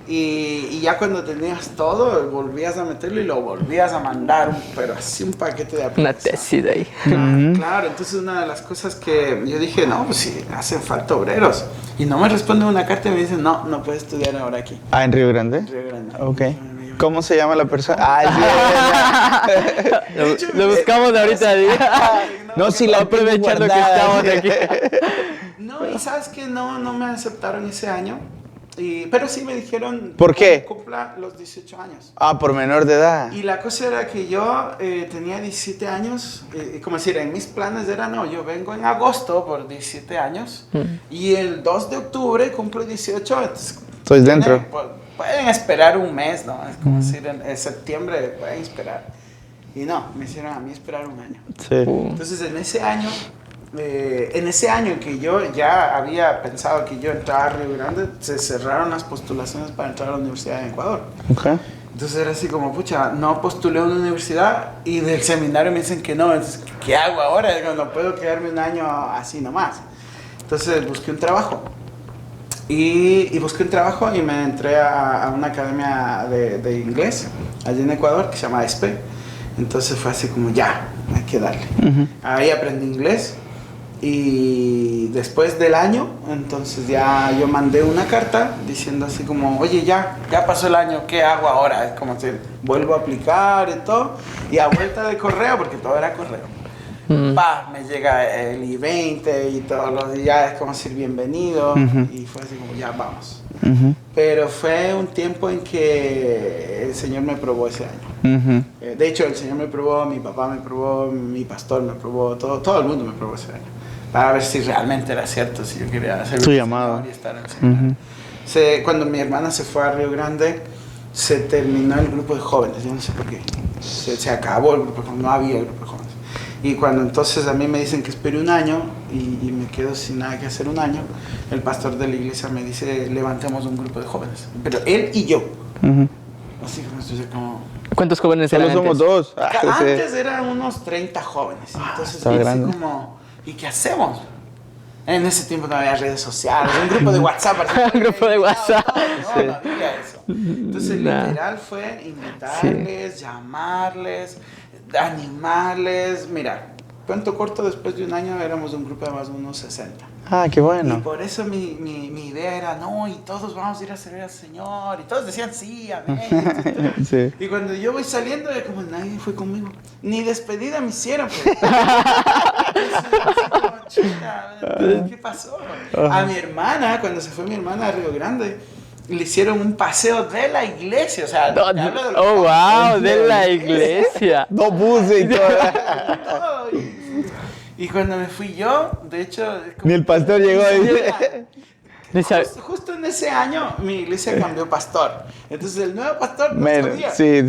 Y ya cuando tenías todo, volvías a meterlo y lo volvías a mandar, pero así un paquete de Una aplicación. tesis de ahí. Claro, entonces una de las cosas que yo dije, no, pues sí, hacen falta obreros. Y no me responden una carta y me dicen, no puedes estudiar ahora aquí, ¿En Río Grande? en Río Grande. Ok. Y yo, ¿Cómo se llama la persona? Lo buscamos ahorita. No, si la Aprovechando que guardada. estamos aquí. No, y sabes que no me aceptaron ese año. Pero sí me dijeron... ¿Por qué? Cumpla los 18 años. Por menor de edad. Y la cosa era que yo tenía 17 años, como decir, en mis planes era, no, yo vengo en agosto por 17 años y el 2 de octubre cumplo 18, entonces... Estoy dentro. Pueden esperar un mes, ¿no? Es como decir, en septiembre pueden esperar. Y no, me hicieron a mí esperar un año. Sí. Entonces en ese año que yo ya había pensado que yo entraba a Río Grande, se cerraron las postulaciones para entrar a la Universidad de Ecuador. Ok. Entonces era así como, pucha, no postulé a una universidad y del seminario me dicen que no, entonces, ¿qué hago ahora? Digo, no puedo quedarme un año así nomás. Entonces busqué un trabajo. Y busqué un trabajo y me entré a una academia de inglés allí en Ecuador que se llama ESPE. Entonces fue así como, ya, hay que darle. Ahí aprendí inglés. Y después del año, entonces ya yo mandé una carta diciendo así como, oye, ya pasó el año, ¿qué hago ahora? Es como si vuelvo a aplicar y todo. Y a vuelta de correo, porque todo era correo. Me llega el I-20 y todos los días es como decir bienvenido. Y fue así como, ya vamos. Pero fue un tiempo en que el Señor me probó ese año. De hecho, el Señor me probó, mi papá me probó, mi pastor me probó, todo el mundo me probó ese año. Para ver si realmente era cierto, si yo quería hacer Tu llamado. y estar en el seminario. Cuando mi hermana se fue a Río Grande, se terminó el grupo de jóvenes, yo no sé por qué. Se acabó el grupo de jóvenes, no había el grupo de jóvenes. Y cuando entonces a mí me dicen que espere un año y me quedo sin nada que hacer un año, el pastor de la iglesia me dice, levantemos un grupo de jóvenes. Pero él y yo. Así como... ¿Cuántos jóvenes Solo eran somos antes? dos. Antes eran unos 30 jóvenes. Entonces estaba así grande. como, ¿y qué hacemos? En ese tiempo no había redes sociales, un grupo de WhatsApp. Un grupo de WhatsApp. No había eso. Entonces literal fue invitarles, llamarles, animarles. Mira, cuento corto, después de un año éramos un grupo de más de unos 60. Qué Y bueno. por eso mi idea era, no, y todos vamos a ir a servir al Señor. Y todos decían, sí, amén. Sí. Y cuando yo voy saliendo, era como nadie fue conmigo. Ni despedida me hicieron. Pues. Chica, ¿qué pasó? A mi hermana, cuando se fue mi hermana a Río Grande, le hicieron un paseo de la iglesia. O sea, te hablo de los Wow, de la iglesia. Dos buses y todo. y cuando me fui yo, de hecho... es como- Ni el pastor llegó ahí. Justo en ese año mi iglesia cambió pastor. Entonces el nuevo pastor no sabía. Sí.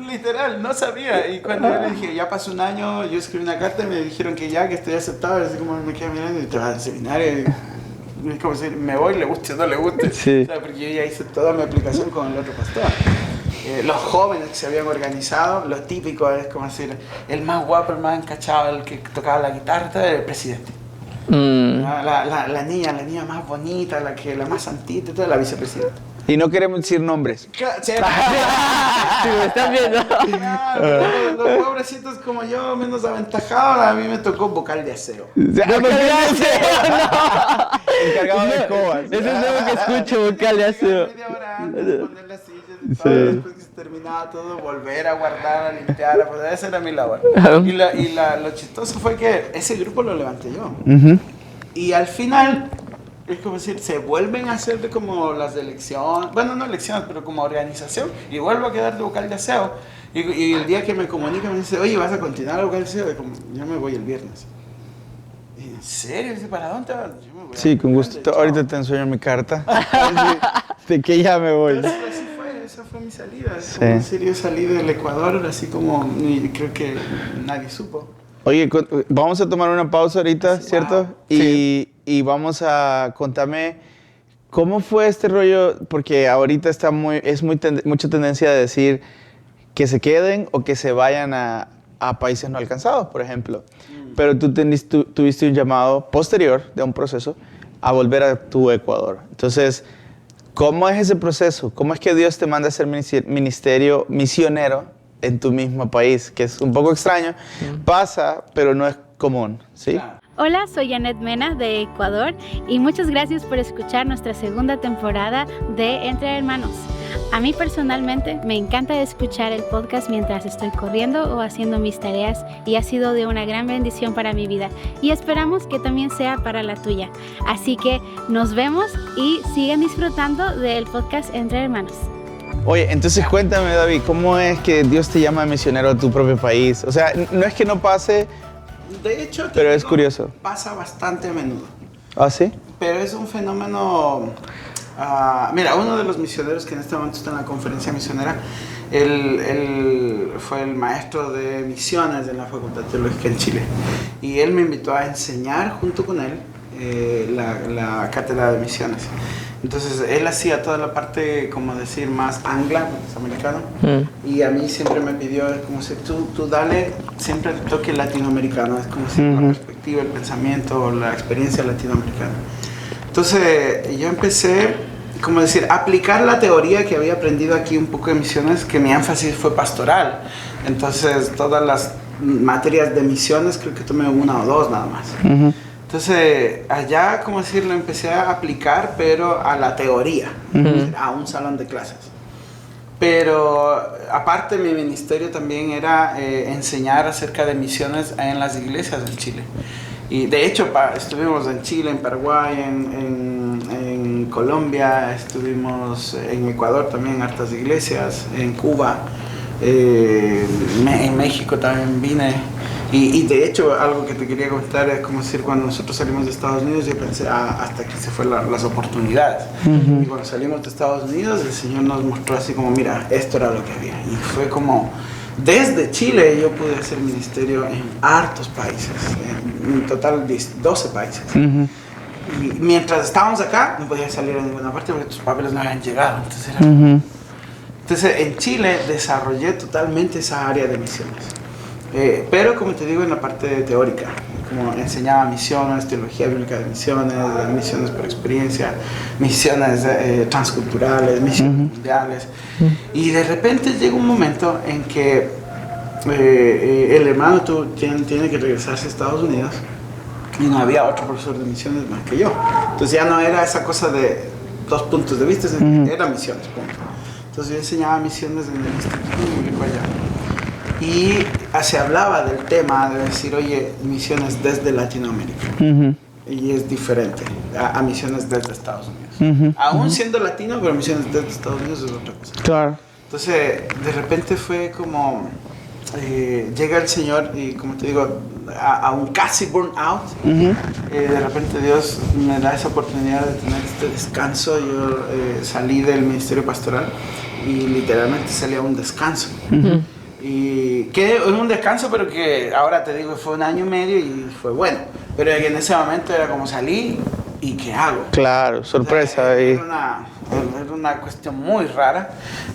Literal, no sabía. Y cuando yo le dije, ya pasó un año, yo escribí una carta y me dijeron que ya, que estoy aceptado. Y así como me quedé mirando y te vas al seminario. Y es como decir, me voy, le guste o no le guste. Sí. O sea, porque yo ya hice toda mi aplicación con el otro pastor. Los jóvenes que se habían organizado, lo típico es como decir, el más guapo, el más encachado, el que tocaba la guitarra, era el presidente. La niña más bonita, la más santita, toda la vicepresidenta. Y no queremos decir nombres. Sí, me están viendo. Los pobrecitos como yo, menos aventajados, a mí me tocó vocal de aseo. Encargado de escobas. Eso es nuevo que escucho, vocal de aseo. Media hora antes, poner las sillas y todo, después que se terminaba todo, volver a guardar, a limpiar, pues esa era mi labor. Y lo chistoso fue que ese grupo lo levanté yo. Y al final, es como decir, se vuelven a hacer de como las de elección, bueno, no elecciones, pero como organización, y vuelvo a quedar de vocal de aseo. Y el día que me comunica me dice, oye, ¿vas a continuar el vocal de aseo? Y como, yo me voy el viernes. Y, ¿en serio? ¿Dice, para dónde vas? Yo me voy Sí, con gusto. Ahorita te enseño mi carta. De que ya me voy. Pero así fue, esa fue mi salida. Es como decir, yo salí del Ecuador, así como, y creo que nadie supo. Oye, vamos a tomar una pausa ahorita, Sí, ¿cierto? wow. Y vamos a contarme cómo fue este rollo, porque ahorita está mucha tendencia a decir que se queden o que se vayan a países no alcanzados, por ejemplo. Pero tú tuviste un llamado posterior de un proceso a volver a tu Ecuador. Entonces, ¿cómo es ese proceso? ¿Cómo es que Dios te manda a ser ministerio misionero en tu mismo país? Que es un poco extraño. Pasa, pero no es común, ¿sí? Claro. Hola, soy Janet Mena de Ecuador y muchas gracias por escuchar nuestra segunda temporada de Entre Hermanos. A mí personalmente me encanta escuchar el podcast mientras estoy corriendo o haciendo mis tareas y ha sido de una gran bendición para mi vida y esperamos que también sea para la tuya. Así que nos vemos y sigan disfrutando del podcast Entre Hermanos. Oye, entonces cuéntame, David, ¿cómo es que Dios te llama misionero a tu propio país? O sea, no es que no pase, De hecho, pero es curioso. Pasa bastante a menudo. ¿Ah, sí? Pero es un fenómeno... mira, uno de los misioneros que en este momento está en la conferencia misionera, él fue el maestro de misiones de la Facultad Teológica en Chile. Y él me invitó a enseñar junto con él la cátedra de misiones. Entonces él hacía toda la parte, como decir, más angla, porque es americano. Y a mí siempre me pidió, como si tú dale siempre el toque latinoamericano, es como si la perspectiva, el pensamiento, la experiencia latinoamericana. Entonces yo empecé, como decir, a aplicar la teoría que había aprendido aquí un poco de misiones, que mi énfasis fue pastoral. Entonces todas las materias de misiones creo que tomé una o dos nada más. Entonces allá, como decir, lo empecé a aplicar, pero a la teoría, a un salón de clases. Pero aparte mi ministerio también era enseñar acerca de misiones en las iglesias en Chile. Y de hecho estuvimos en Chile, en Paraguay, en Colombia, estuvimos en Ecuador también, hartas iglesias, en Cuba, en México también vine. Y de hecho algo que te quería contar es como decir, cuando nosotros salimos de Estados Unidos yo pensé, hasta aquí se fueron las oportunidades. Y cuando salimos de Estados Unidos el Señor nos mostró así como, mira, esto era lo que había. Y fue como... Desde Chile yo pude hacer ministerio en hartos países, en total 12 países. Y mientras estábamos acá no podía salir a ninguna parte porque tus papeles no habían llegado. Entonces en Chile desarrollé totalmente esa área de misiones. Pero como te digo, en la parte teórica, como enseñaba misiones, teología bíblica de misiones por experiencia, misiones transculturales, misiones mundiales. Y de repente llega un momento en que el hermano tiene que regresarse a Estados Unidos y no había otro profesor de misiones más que yo. Entonces ya no era esa cosa de dos puntos de vista, era misiones, punto. Entonces yo enseñaba misiones en el Instituto Bíblico allá. Y se hablaba del tema de decir, oye, misiones desde Latinoamérica. Y es diferente a misiones desde Estados Unidos. Aún siendo latino, pero misiones desde Estados Unidos es otra cosa. Claro. Entonces, de repente fue como, llega el Señor y como te digo, a un casi burnout. De repente Dios me da esa oportunidad de tener este descanso. Yo salí del ministerio pastoral y literalmente salí a un descanso. Y que es un descanso, pero que ahora te digo, fue 1 año y medio y fue bueno. Pero en ese momento era como salí y ¿qué hago? Claro, sorpresa. O sea, era una cuestión muy rara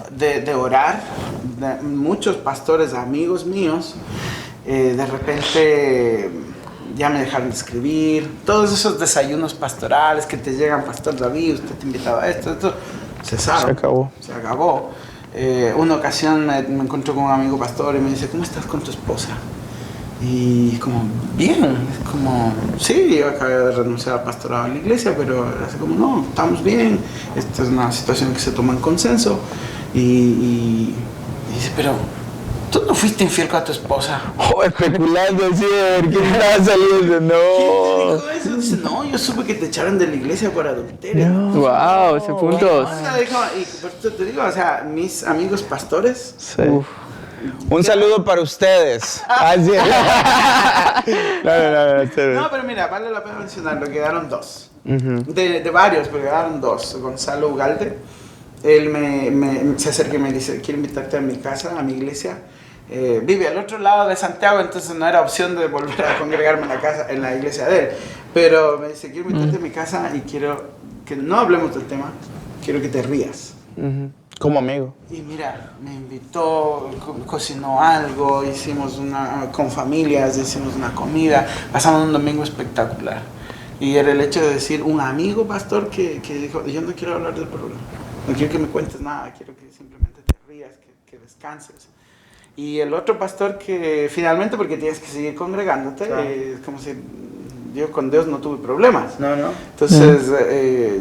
de orar. Muchos pastores, amigos míos, de repente ya me dejaron de escribir. Todos esos desayunos pastorales que te llegan, Pastor David, usted te invitaba a esto, cesaron. Se acabó. Una ocasión me encontré con un amigo pastor y me dice, ¿cómo estás con tu esposa? Y como, bien, como, sí, yo acabé de renunciar al pastorado de la iglesia, pero así como, no, estamos bien, esta es una situación que se toma en consenso. Y dice, pero tú no fuiste infiel con tu esposa. Oh, especulando, sí, ¿quién estaba saliendo? No. ¿Quién te dijo eso? Dice, no, yo supe que te echaron de la iglesia por adulterio. No. Wow, ese punto. O sea, y por eso te digo, o sea, mis amigos pastores, Sí. Un saludo para ustedes. Así es. No, pero mira, vale la pena mencionarlo, quedaron 2. De varios, pero quedaron 2. Gonzalo Ugalde, él se acerca y me dice, quiero invitarte a mi casa, a mi iglesia. Vive al otro lado de Santiago, entonces no era opción de volver a congregarme en la iglesia de él. Pero me dice, quiero invitarte a mi casa y quiero que no hablemos del tema, quiero que te rías. Como amigo. Y mira, me invitó, cocinó algo, con familias, hicimos una comida, pasamos un domingo espectacular. Y era el hecho de decir, un amigo pastor que dijo, yo no quiero hablar del problema, no quiero que me cuentes nada, quiero que simplemente te rías, que descanses. Y el otro pastor que finalmente, porque tienes que seguir congregándote, claro. Es como si yo con Dios no tuve problemas. No. Entonces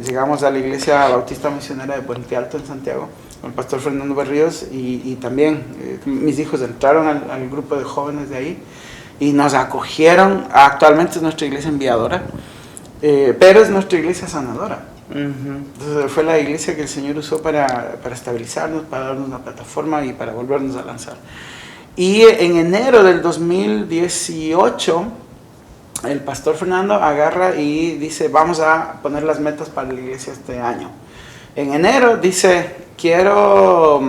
llegamos a la iglesia bautista misionera de Puente Alto en Santiago, con el pastor Fernando Berríos, y también mis hijos entraron al grupo de jóvenes de ahí y nos acogieron. Actualmente es nuestra iglesia enviadora, pero es nuestra iglesia sanadora. Entonces fue la iglesia que el Señor usó para estabilizarnos, para darnos una plataforma y para volvernos a lanzar. Y en enero del 2018 el pastor Fernando agarra y dice, vamos a poner las metas para la iglesia este año. En enero dice, quiero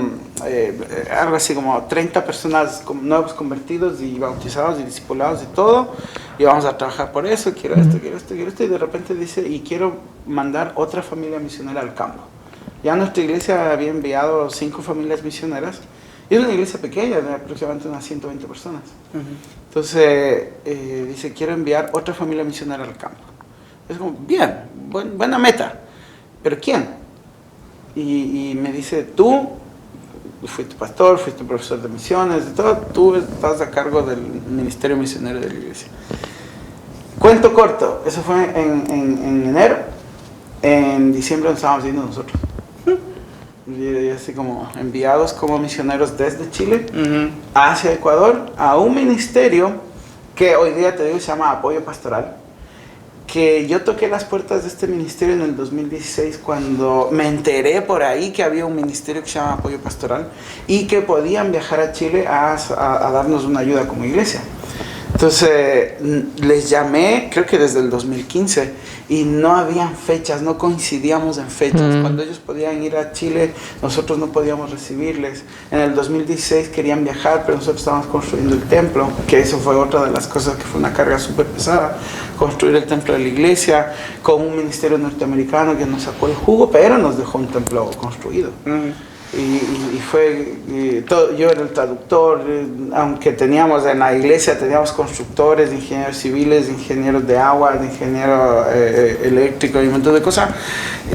algo así como 30 personas nuevos convertidos y bautizados y discipulados y todo, y vamos a trabajar por eso, quiero esto, y de repente dice, y quiero mandar otra familia misionera al campo. Ya nuestra iglesia había enviado 5 familias misioneras, y es una iglesia pequeña, de aproximadamente unas 120 personas. Entonces dice, quiero enviar otra familia misionera al campo. Es como, bien, buena meta, pero ¿quién? Y me dice, tú fuiste pastor, fuiste profesor de misiones, de todo, tú estás a cargo del ministerio misionero de la iglesia. Cuento corto, eso fue en enero. En diciembre nos estábamos yendo nosotros. Y así como enviados como misioneros desde Chile hacia Ecuador a un ministerio que hoy día te digo se llama Apoyo Pastoral, que yo toqué las puertas de este ministerio en el 2016 cuando me enteré por ahí que había un ministerio que se llama Apoyo Pastoral y que podían viajar a Chile a darnos una ayuda como iglesia. Entonces les llamé, creo que desde el 2015, y no habían fechas, no coincidíamos en fechas. Cuando ellos podían ir a Chile, nosotros no podíamos recibirles. En el 2016 querían viajar, pero nosotros estábamos construyendo el templo, que eso fue otra de las cosas que fue una carga súper pesada, construir el templo de la iglesia, con un ministerio norteamericano que nos sacó el jugo, pero nos dejó un templo construido. Y fue todo, yo era el traductor, aunque teníamos en la iglesia, teníamos constructores, ingenieros civiles, ingenieros de agua, ingenieros eléctricos y un montón de cosas.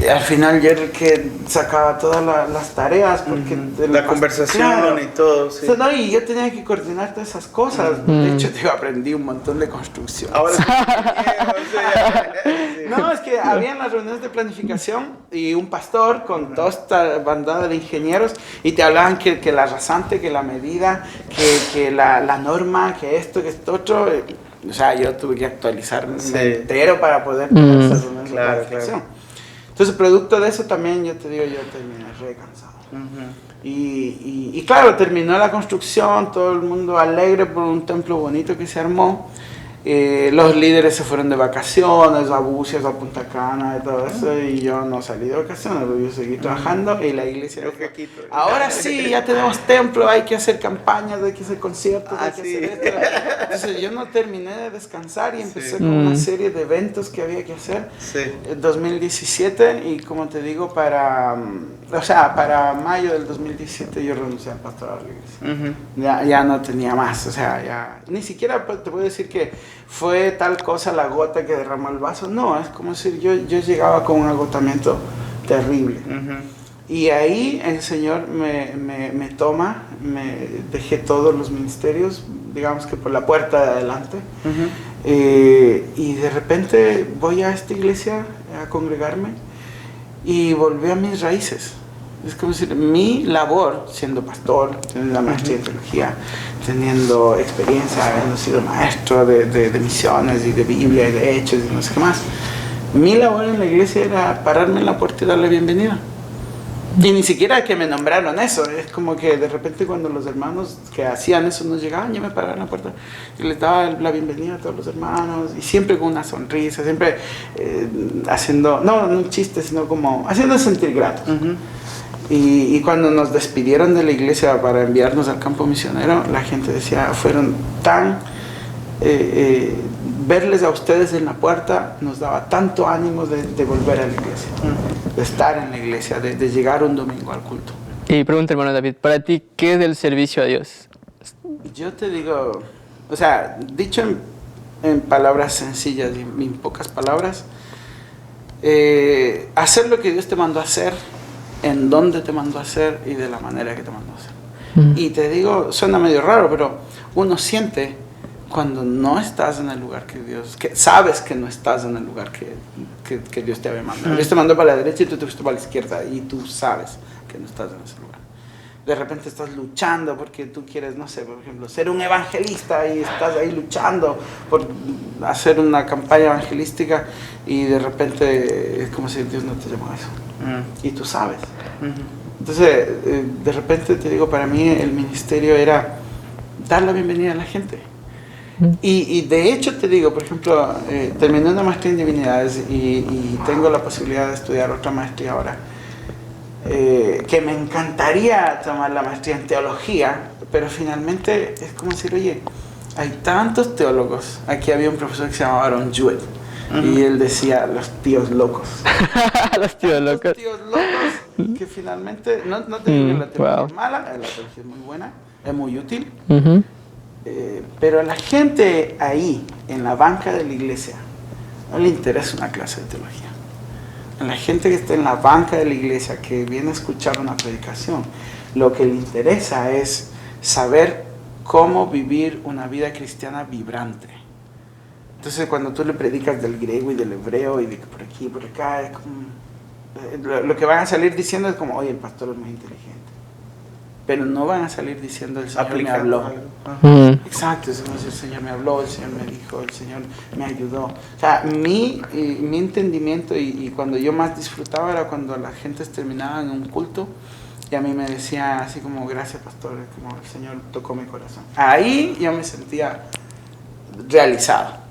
Y al final yo era el que sacaba todas las tareas, porque la conversación, claro, y todo, sí. No, y yo tenía que coordinar todas esas cosas. De hecho, aprendí un montón de construcción. Ahora no, es que habían las reuniones de planificación y un pastor con toda esta bandada de ingenieros y te hablaban que la rasante, que la medida, que la norma, que esto, que esto otro. O sea, yo tuve que actualizarme entero para poder tener esas reuniones de planificación. Entonces, producto de eso también, yo te digo, yo terminé re cansado. Y claro, terminó la construcción, todo el mundo alegre por un templo bonito que se armó. Los líderes se fueron de vacaciones, a Bucios, a Punta Cana, y todo eso, y yo no salí de vacaciones, yo seguí trabajando, y la iglesia dijo, ahora sí, ya tenemos templo, hay que hacer campañas, hay que hacer conciertos, hay que hacer esto. Entonces yo no terminé de descansar y empecé con una serie de eventos que había que hacer en 2017, y como te digo, para mayo del 2017 yo renuncié al pastorado de la iglesia. Ya no tenía más, o sea, ya ni siquiera te puedo decir que fue tal cosa la gota que derramó el vaso. No, es como decir, yo llegaba con un agotamiento terrible. Y ahí el Señor me toma, me dejé todos los ministerios, digamos que por la puerta de adelante. Y de repente voy a esta iglesia a congregarme y volví a mis raíces. Es como decir, mi labor, siendo pastor, teniendo la maestría en teología, teniendo experiencia, habiendo sido maestro de misiones y de Biblia y de hechos y no sé qué más, mi labor en la iglesia era pararme en la puerta y darle bienvenida. Y ni siquiera que me nombraron eso, es como que de repente cuando los hermanos que hacían eso nos llegaban, yo me paraba en la puerta y les daba la bienvenida a todos los hermanos, y siempre con una sonrisa, siempre haciendo, no un chiste, sino como haciendo sentir gratos. Y cuando nos despidieron de la iglesia para enviarnos al campo misionero, la gente decía, fueron tan... verles a ustedes en la puerta nos daba tanto ánimo de volver a la iglesia, de estar en la iglesia, de llegar un domingo al culto. Y pregunta, hermano David, para ti, ¿qué es el servicio a Dios? Yo te digo, o sea, dicho en palabras sencillas y en pocas palabras, hacer lo que Dios te mandó a hacer, en dónde te mandó a hacer y de la manera que te mandó a hacer. Y te digo, suena medio raro, pero uno siente cuando no estás en el lugar que Dios, que sabes que no estás en el lugar que Dios te había mandado. Dios te mandó para la derecha y tú te fuiste para la izquierda, y tú sabes que no estás en ese lugar. De repente estás luchando porque tú quieres, no sé, por ejemplo, ser un evangelista, y estás ahí luchando por hacer una campaña evangelística, y de repente es como si Dios no te llamó a eso. Y tú sabes. Entonces, de repente te digo, para mí el ministerio era dar la bienvenida a la gente. Y de hecho te digo, por ejemplo, terminé una maestría en divinidades y tengo la posibilidad de estudiar otra maestría ahora, que me encantaría tomar la maestría en teología, pero finalmente es como decir, oye, hay tantos teólogos. Aquí había un profesor que se llamaba Aaron Jewett, y él decía, los tíos locos. Los tíos locos. Los tíos locos, que finalmente, no te digo que la teología es mala, la teología es muy buena, es muy útil. Pero a la gente ahí, en la banca de la iglesia, no le interesa una clase de teología. A la gente que está en la banca de la iglesia, que viene a escuchar una predicación, lo que le interesa es saber cómo vivir una vida cristiana vibrante. Entonces, cuando tú le predicas del griego y del hebreo y de por aquí y por acá, es como, lo que van a salir diciendo es como, oye, el pastor es muy inteligente. Pero no van a salir diciendo, el Señor me habló. Exacto, es como si el Señor me habló, el Señor me dijo, el Señor me ayudó. O sea, mi entendimiento y cuando yo más disfrutaba era cuando las gentes terminaban en un culto y a mí me decía así como, gracias pastor, como el Señor tocó mi corazón. Ahí yo me sentía realizado.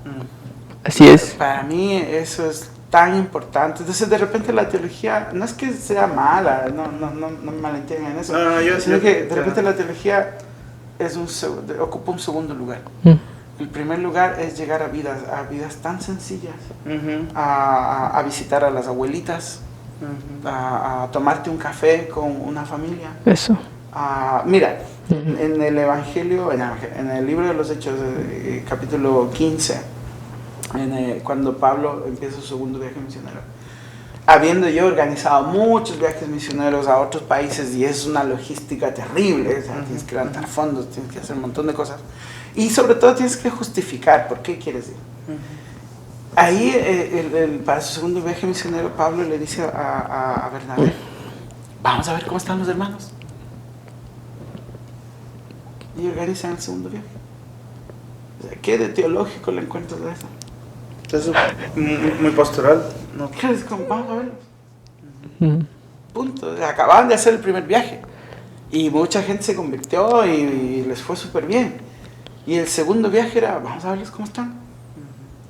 Así es. Para mí eso es tan importante. Entonces de repente la teología no es que sea mala, no me malentiendan en eso, sino que de repente la teología ocupa un segundo lugar. El primer lugar es llegar a vidas tan sencillas, a visitar a las abuelitas, a tomarte un café con una familia. Eso. Mira, en el Evangelio, en el libro de los Hechos, capítulo 15, cuando Pablo empieza su segundo viaje misionero, habiendo yo organizado muchos viajes misioneros a otros países, y es una logística terrible, o sea, tienes que levantar fondos, tienes que hacer un montón de cosas, y sobre todo tienes que justificar por qué quieres ir. Ahí, para su segundo viaje misionero, Pablo le dice a Bernabé, vamos a ver cómo están los hermanos. Y organizan el segundo viaje. O sea, ¿qué de teológico le encuentras de eso? Entonces, muy pastoral. ¿No crees? Vamos a verlos. Punto. Acababan de hacer el primer viaje y mucha gente se convirtió y les fue súper bien. Y el segundo viaje era, vamos a verlos cómo están.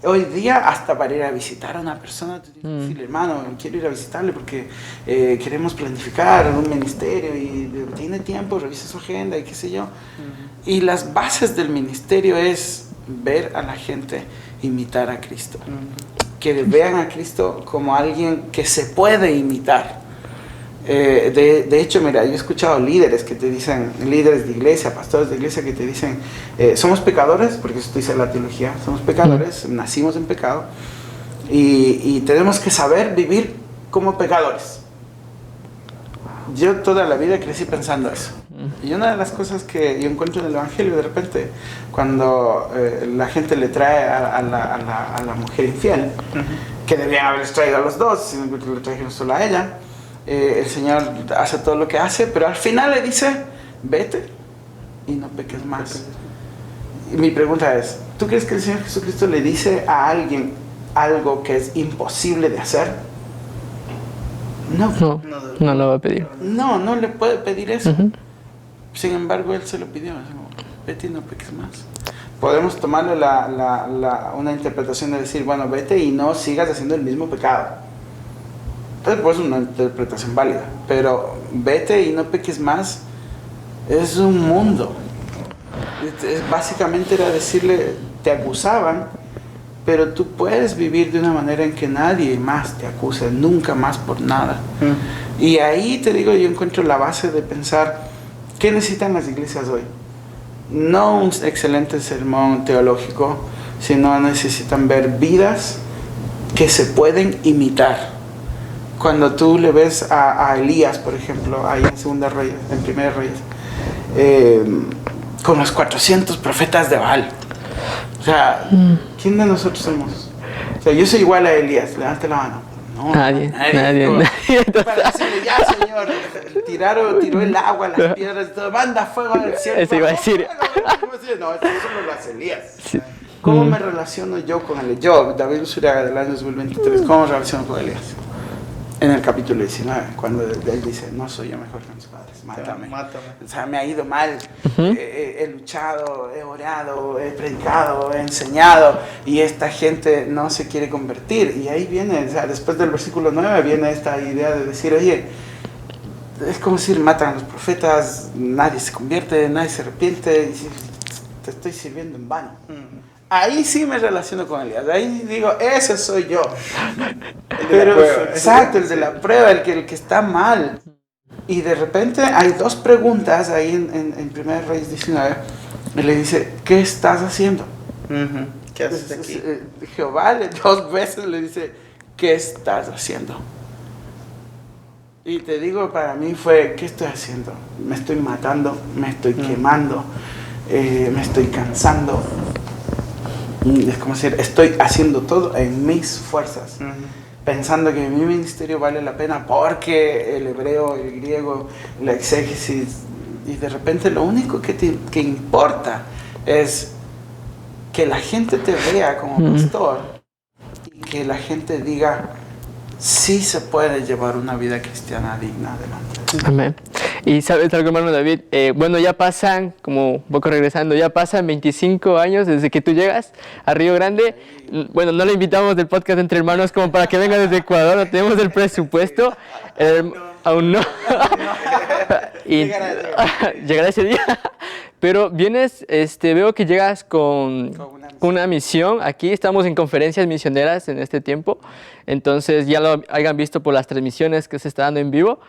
Hoy día, hasta para ir a visitar a una persona, tú tienes que decirle, hermano, quiero ir a visitarle porque queremos planificar un ministerio y tiene tiempo, revisa su agenda y qué sé yo. Y las bases del ministerio es ver a la gente imitar a Cristo. Que vean a Cristo como alguien que se puede imitar. De hecho, mira, yo he escuchado líderes que te dicen, líderes de iglesia, pastores de iglesia que te dicen, somos pecadores, porque eso dice la teología, somos pecadores, nacimos en pecado, y tenemos que saber vivir como pecadores. Yo toda la vida crecí pensando eso. Y una de las cosas que yo encuentro en el Evangelio, de repente, cuando la gente le trae a la mujer infiel, que debían haberles traído a los dos, sino que le trajeron solo a ella, el Señor hace todo lo que hace, pero al final le dice, vete y no peques más. Y mi pregunta es, ¿tú crees que el Señor Jesucristo le dice a alguien algo que es imposible de hacer? No lo va a pedir. No le puede pedir eso. Sin embargo, Él se lo pidió. Vete y no peques más. Podemos tomarle una interpretación de decir, bueno, vete y no sigas haciendo el mismo pecado. Entonces, pues, es una interpretación válida. Pero vete y no peques más es un mundo. Básicamente era decirle, te acusaban, pero tú puedes vivir de una manera en que nadie más te acuse, nunca más por nada. Y ahí te digo, yo encuentro la base de pensar, ¿qué necesitan las iglesias hoy? No un excelente sermón teológico, sino necesitan ver vidas que se pueden imitar. Cuando tú le ves a Elías, por ejemplo, ahí en Segunda Reyes, en Primera Reyes, con los 400 profetas de Baal. O sea, ¿quién de nosotros somos? O sea, yo soy igual a Elías, levante la mano. No, nadie. Para decirle, ya, Señor, tiró el agua, las piedras, todo, manda fuego del cielo. Eso iba a decir. No, eso solo lo hace Elías. Sí. ¿Cómo me relaciono yo con él? Yo, David Usuriaga, del año 2023, ¿cómo me relaciono con Elías? En el capítulo 19, cuando él dice, no soy yo mejor que mis padres, mátame. O sea, me ha ido mal, he luchado, he orado, he predicado, he enseñado, y esta gente no se quiere convertir. Y ahí viene, o sea, después del versículo 9, viene esta idea de decir, oye, es como si matan a los profetas, nadie se convierte, nadie se arrepiente, y te estoy sirviendo en vano. Ahí sí me relaciono con Elías, ahí digo, ese soy yo. Pero, exacto, el de la prueba, el que está mal. Y de repente hay dos preguntas ahí en 1 Reyes 19. Y le dice, ¿qué estás haciendo? ¿Qué haces aquí? Jehová 2 veces le dice, ¿qué estás haciendo? Y te digo, para mí fue, ¿qué estoy haciendo? Me estoy matando, me estoy quemando, me estoy cansando. Es como decir, estoy haciendo todo en mis fuerzas, pensando que mi ministerio vale la pena porque el hebreo, el griego, la exégesis, y de repente lo único que importa es que la gente te vea como pastor y que la gente diga, sí se puede llevar una vida cristiana digna adelante. Amén. Y sabes algo, hermano David, bueno, ya pasan, como un poco regresando, ya pasan 25 años desde que tú llegas a Río Grande. Bueno, no le invitamos del podcast Entre Hermanos como para que venga desde Ecuador, no tenemos el presupuesto, aún no. Y llegará ese día. Pero vienes, veo que llegas con una misión. Aquí estamos en conferencias misioneras en este tiempo, entonces ya lo hayan visto por las transmisiones que se está dando en vivo.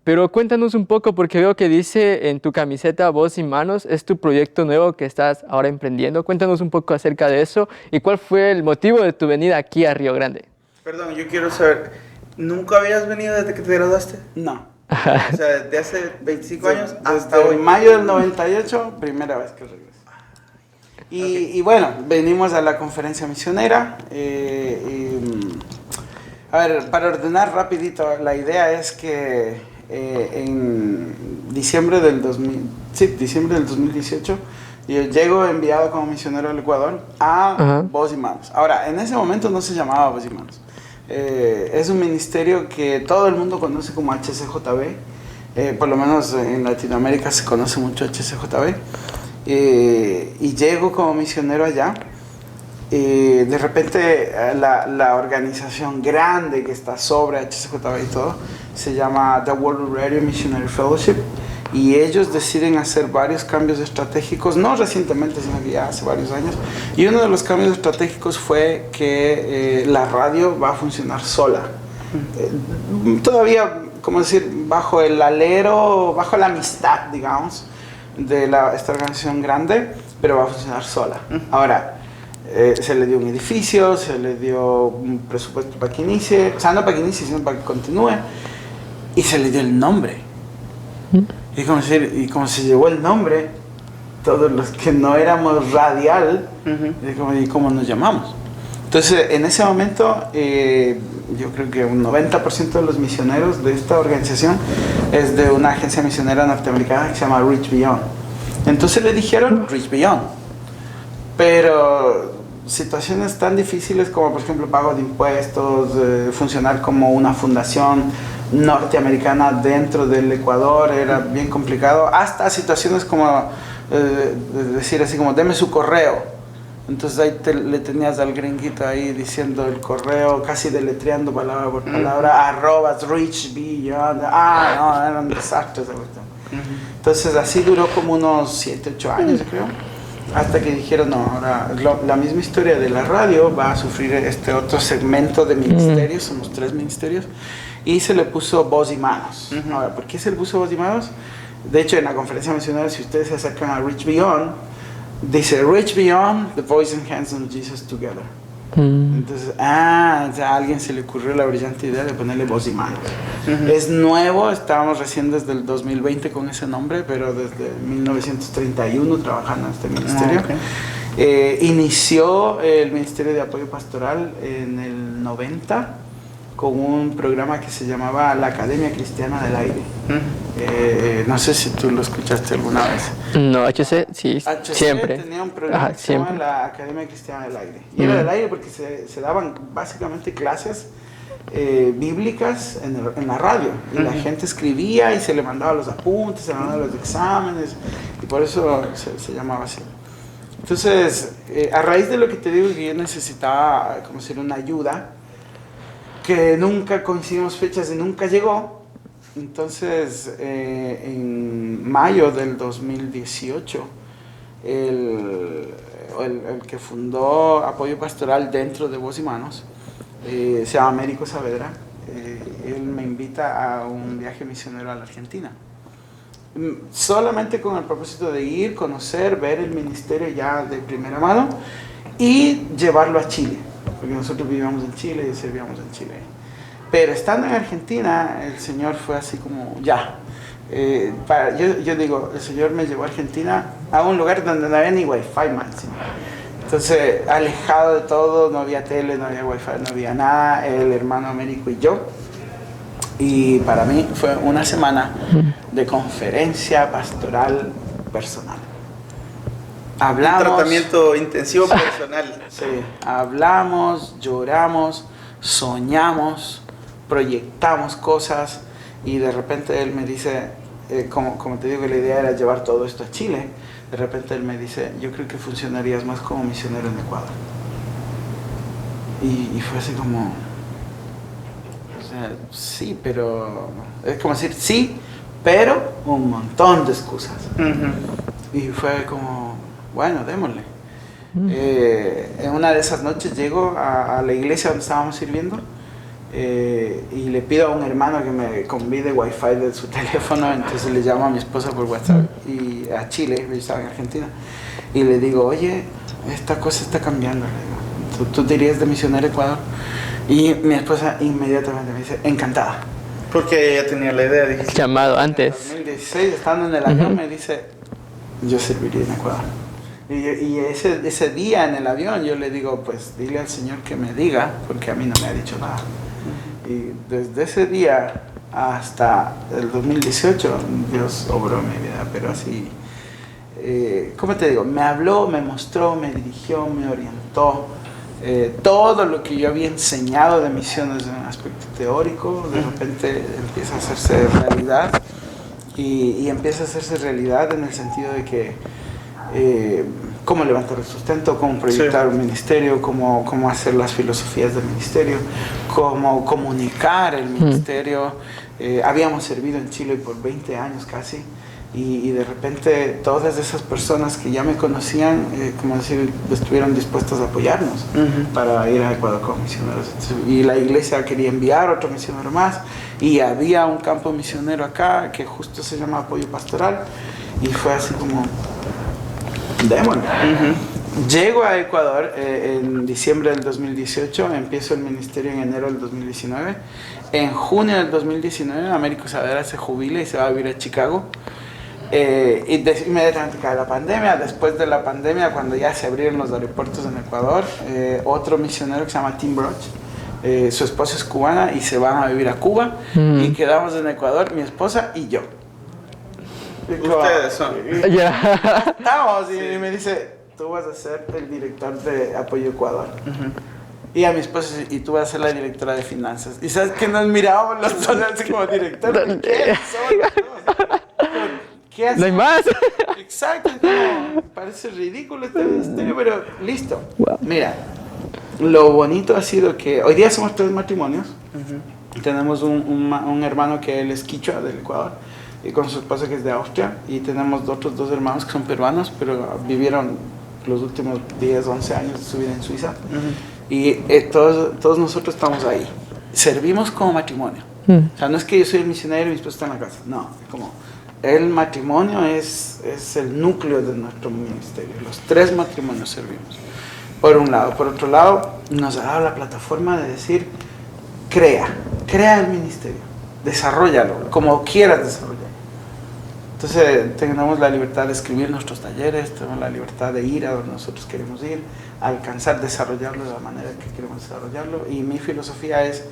Pero cuéntanos un poco, porque veo que dice en tu camiseta Voz y Manos, es tu proyecto nuevo que estás ahora emprendiendo. Cuéntanos un poco acerca de eso y cuál fue el motivo de tu venida aquí a Río Grande. Perdón, yo quiero saber, ¿nunca habías venido desde que te graduaste? No. O sea, desde hace 25 años hasta desde hoy. Mayo del 98, primera vez que regreso. Y bueno, venimos a la conferencia misionera. A ver, para ordenar rapidito, la idea es que en diciembre del 2018 yo llego enviado como misionero al Ecuador a Voz y Manos. Ahora, en ese momento no se llamaba Voz y Manos. Es un ministerio que todo el mundo conoce como HCJB. Por lo menos en Latinoamérica se conoce mucho HCJB. Y llego como misionero allá. de repente la organización grande que está sobre HCJB y todo se llama The World Radio Missionary Fellowship, y ellos deciden hacer varios cambios estratégicos, no recientemente, sino que ya hace varios años, y uno de los cambios estratégicos fue que la radio va a funcionar sola. Todavía, como decir, bajo el alero, bajo la amistad, digamos, de esta organización grande, pero va a funcionar sola. Ahora, se le dio un edificio, se le dio un presupuesto para que inicie, o sea, no para que inicie, sino para que continúe, y se le dio el nombre. Y como se llevó el nombre, todos los que no éramos radial, ¿y cómo nos llamamos? Entonces, en ese momento, yo creo que un 90% de los misioneros de esta organización es de una agencia misionera norteamericana que se llama Reach Beyond. Entonces le dijeron Reach Beyond. Pero situaciones tan difíciles como, por ejemplo, pago de impuestos, funcionar como una fundación norteamericana dentro del Ecuador era bien complicado, hasta situaciones como decir así como, deme su correo. Entonces ahí le tenías al gringuito ahí diciendo el correo, casi deletreando palabra por palabra, @reachbeyond. No, era un desastre esa cuestión. Entonces así duró como unos 7, 8 años, yo creo, hasta que dijeron, no, ahora la misma historia de la radio va a sufrir este otro segmento de ministerios, somos 3 ministerios, y se le puso Voz y Manos. Ahora, ¿por qué se le puso Voz y Manos? De hecho, en la conferencia misionera, si ustedes se acercan a Reach Beyond, dice Reach Beyond, the voice and hands of Jesus together. Entonces, o sea, a alguien se le ocurrió la brillante idea de ponerle Voz y Manos. Es nuevo, estábamos recién desde el 2020 con ese nombre, pero desde 1931 trabajando en este ministerio. Inició el Ministerio de Apoyo Pastoral en el 90 con un programa que se llamaba la Academia Cristiana del Aire. No sé si tú lo escuchaste alguna vez. No, HC, sí, HC siempre. tenía un programa que se llamaba la Academia Cristiana del Aire. Y era del aire porque se daban básicamente clases bíblicas en la radio. Y la gente escribía y se le mandaba los apuntes, se le mandaban los exámenes. Y por eso se llamaba así. Entonces, a raíz de lo que te digo, que yo necesitaba como decir una ayuda, que nunca coincidimos fechas y nunca llegó. Entonces, en mayo del 2018, el que fundó Apoyo Pastoral dentro de Voz y Manos, se llama Américo Saavedra, él me invita a un viaje misionero a la Argentina. Solamente con el propósito de ir, conocer, ver el ministerio ya de primera mano y llevarlo a Chile. Porque nosotros vivíamos en Chile y servíamos en Chile. Pero estando en Argentina, el Señor fue así como, ya. Yo digo, el Señor me llevó a Argentina a un lugar donde no había ni wifi, man. ¿Sí? Entonces, alejado de todo, no había tele, no había wifi, no había nada, el hermano Américo y yo. Y para mí fue una semana de conferencia pastoral personal. Hablamos, un tratamiento intensivo personal. Sí, hablamos, lloramos, soñamos, proyectamos cosas, y de repente él me dice, como te digo, la idea era llevar todo esto a Chile. De repente él me dice, yo creo que funcionarías más como misionero en Ecuador. Y fue así como, o sea, sí, pero es como decir sí, pero un montón de excusas. Y fue como, bueno, démosle. En una de esas noches llego a la iglesia donde estábamos sirviendo, y le pido a un hermano que me convide wifi de su teléfono. Entonces le llamo a mi esposa por WhatsApp y a Chile, yo estaba en Argentina, y le digo, oye, esta cosa está cambiando. Le digo, ¿tú te irías de misionero a Ecuador? Y mi esposa inmediatamente me dice, encantada. Porque ella tenía la idea, dijiste. Llamado antes. En 2016, estando en el avión, me dice, yo serviría en Ecuador. Y ese día en el avión yo le digo, pues dile al Señor que me diga, porque a mí no me ha dicho nada. Y desde ese día hasta el 2018, Dios obró mi vida, pero así, ¿cómo te digo? Me habló, me mostró, me dirigió, me orientó. Todo lo que yo había enseñado de misiones en un aspecto teórico, de repente empieza a hacerse realidad. Y empieza a hacerse realidad en el sentido de que cómo levantar el sustento, cómo proyectar un ministerio, cómo hacer las filosofías del ministerio, cómo comunicar el ministerio. Habíamos servido en Chile por 20 años casi, y de repente todas esas personas que ya me conocían, como decir, estuvieron dispuestas a apoyarnos para ir a Ecuador como misioneros. Y la iglesia quería enviar otro misionero más, y había un campo misionero acá que justo se llama Apoyo Pastoral, y fue así como, démosle. Llego a Ecuador en diciembre del 2018, empiezo el ministerio en enero del 2019. En junio del 2019, Américo Saavedra se jubila y se va a vivir a Chicago. Inmediatamente cae la pandemia. Después de la pandemia, cuando ya se abrieron los aeropuertos en Ecuador, otro misionero que se llama Tim Broch, su esposa es cubana y se van a vivir a Cuba, y quedamos en Ecuador, mi esposa y yo. Ustedes son. Estamos, y me dice, tú vas a ser el director de Apoyo Ecuador. Y a mi esposa, y tú vas a ser la directora de finanzas. Y sabes que nos mirábamos los dos así como director. ¿Qué somos? ¿Qué hacemos? No hay más. Exacto, como, parece ridículo este ministerio, pero listo. Mira, lo bonito ha sido que hoy día somos 3 matrimonios. Tenemos un hermano que él es quichua del Ecuador, y con su esposa que es de Austria, y tenemos otros 2 hermanos que son peruanos, pero vivieron los últimos 10, 11 años de su vida en Suiza. Y todos nosotros estamos ahí. Servimos como matrimonio. O sea, no es que yo soy el misionero y mi esposa está en la casa. No, como el matrimonio es el núcleo de nuestro ministerio. Los 3 matrimonios servimos. Por un lado. Por otro lado, nos ha dado la plataforma de decir, crea el ministerio. Desarróllalo, como quieras desarrollarlo. Entonces tenemos la libertad de escribir nuestros talleres, tenemos la libertad de ir a donde nosotros queremos ir, alcanzar, desarrollarlo de la manera que queremos desarrollarlo. Y mi filosofía es,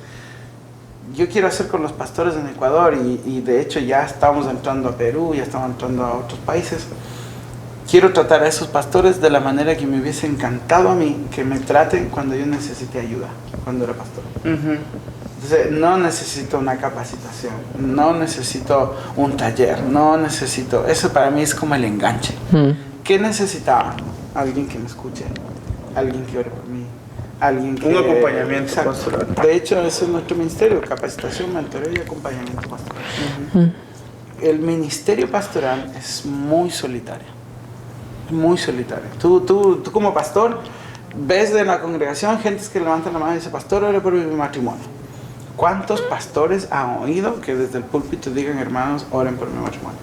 yo quiero hacer con los pastores en Ecuador, y de hecho ya estamos entrando a Perú, ya estamos entrando a otros países. Quiero tratar a esos pastores de la manera que me hubiese encantado a mí que me traten cuando yo necesité ayuda, cuando era pastor. Entonces, no necesito una capacitación, no necesito un taller, no necesito... Eso para mí es como el enganche. ¿Qué necesitaba? Alguien que me escuche, alguien que ore por mí, alguien que... Un acompañamiento pastoral. De hecho, ese es nuestro ministerio, capacitación, mentoría y acompañamiento pastoral. El ministerio pastoral es muy solitario, muy solitario. Tú como pastor, ves de la congregación gente que levanta la mano y dice, pastor, ore por mi matrimonio. ¿Cuántos pastores han oído que desde el púlpito digan, hermanos, oren por mi matrimonio?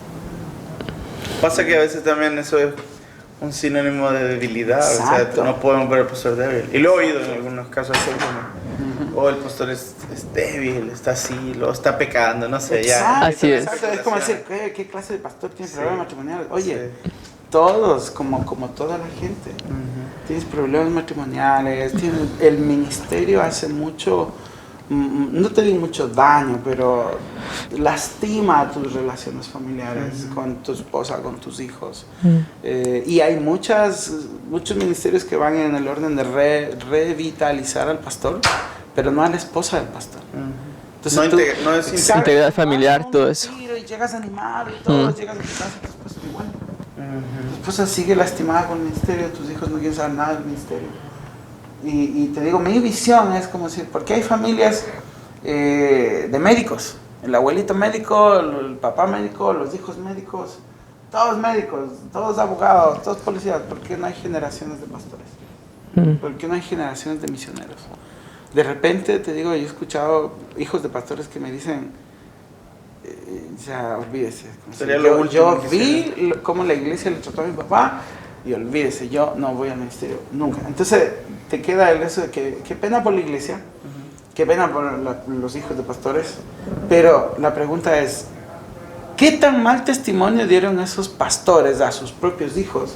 Pasa que a veces también eso es un sinónimo de debilidad. Exacto. O sea, no podemos ver al pastor débil. Y lo he oído en algunos casos así como, el pastor es débil, está así, lo está pecando, no sé, ya. Así es. Exacto, es como decir, ¿qué clase de pastor tiene problemas matrimoniales? Oye, todos, como toda la gente, tienes problemas matrimoniales, el ministerio hace mucho... no te digo mucho daño, pero lastima tus relaciones familiares con tu esposa, con tus hijos. Y hay muchos ministerios que van en el orden de revitalizar al pastor, pero no a la esposa del pastor. Entonces no es integridad familiar, todo eso. Y llegas animado y todo, llegas a tu casa y tu esposa igual. Tu esposa sigue lastimada con el ministerio, tus hijos no quieren saber nada del ministerio. Y te digo, mi visión es como decir, porque hay familias de médicos, el abuelito médico, el papá médico, los hijos médicos, todos abogados, todos policías. ¿Por qué no hay generaciones de pastores? ¿Por qué no hay generaciones de misioneros? De repente, te digo, yo he escuchado hijos de pastores que me dicen, ya olvídese. Yo vi cómo la iglesia le trató a mi papá, y olvídese, yo no voy al ministerio nunca. Entonces te queda el eso de que qué pena por la iglesia, qué pena por los hijos de pastores, pero la pregunta es, ¿qué tan mal testimonio dieron esos pastores a sus propios hijos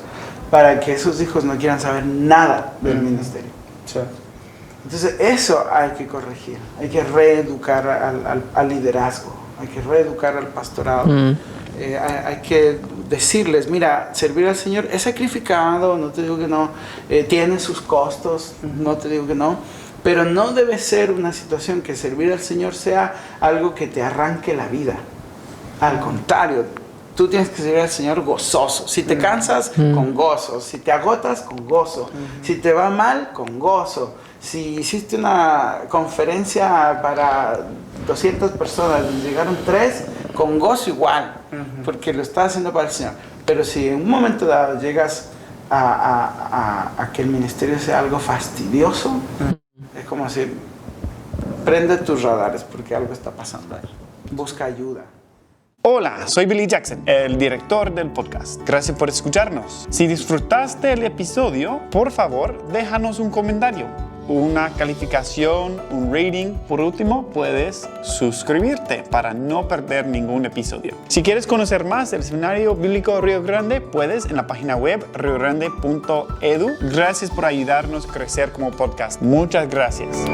para que esos hijos no quieran saber nada del ministerio? Sí. Entonces eso hay que corregir, hay que reeducar al liderazgo, hay que reeducar al pastorado. Hay que decirles, mira, servir al Señor es sacrificado, no te digo que no, tiene sus costos, no te digo que no, pero no debe ser una situación que servir al Señor sea algo que te arranque la vida. Al contrario, tú tienes que servir al Señor gozoso. Si te cansas, con gozo. Si te agotas, con gozo. Si te va mal, con gozo. Si hiciste una conferencia para 200 personas, llegaron 3, con gozo igual, porque lo estás haciendo para el Señor. Pero si en un momento dado llegas a que el ministerio sea algo fastidioso, es como decir, prende tus radares porque algo está pasando ahí. Busca ayuda. Hola, soy Billy Jackson, el director del podcast. Gracias por escucharnos. Si disfrutaste el episodio, por favor, déjanos un comentario, una calificación, un rating. Por último, puedes suscribirte para no perder ningún episodio. Si quieres conocer más del Seminario Bíblico Río Grande, puedes en la página web riogrande.edu. Gracias por ayudarnos a crecer como podcast. Muchas gracias.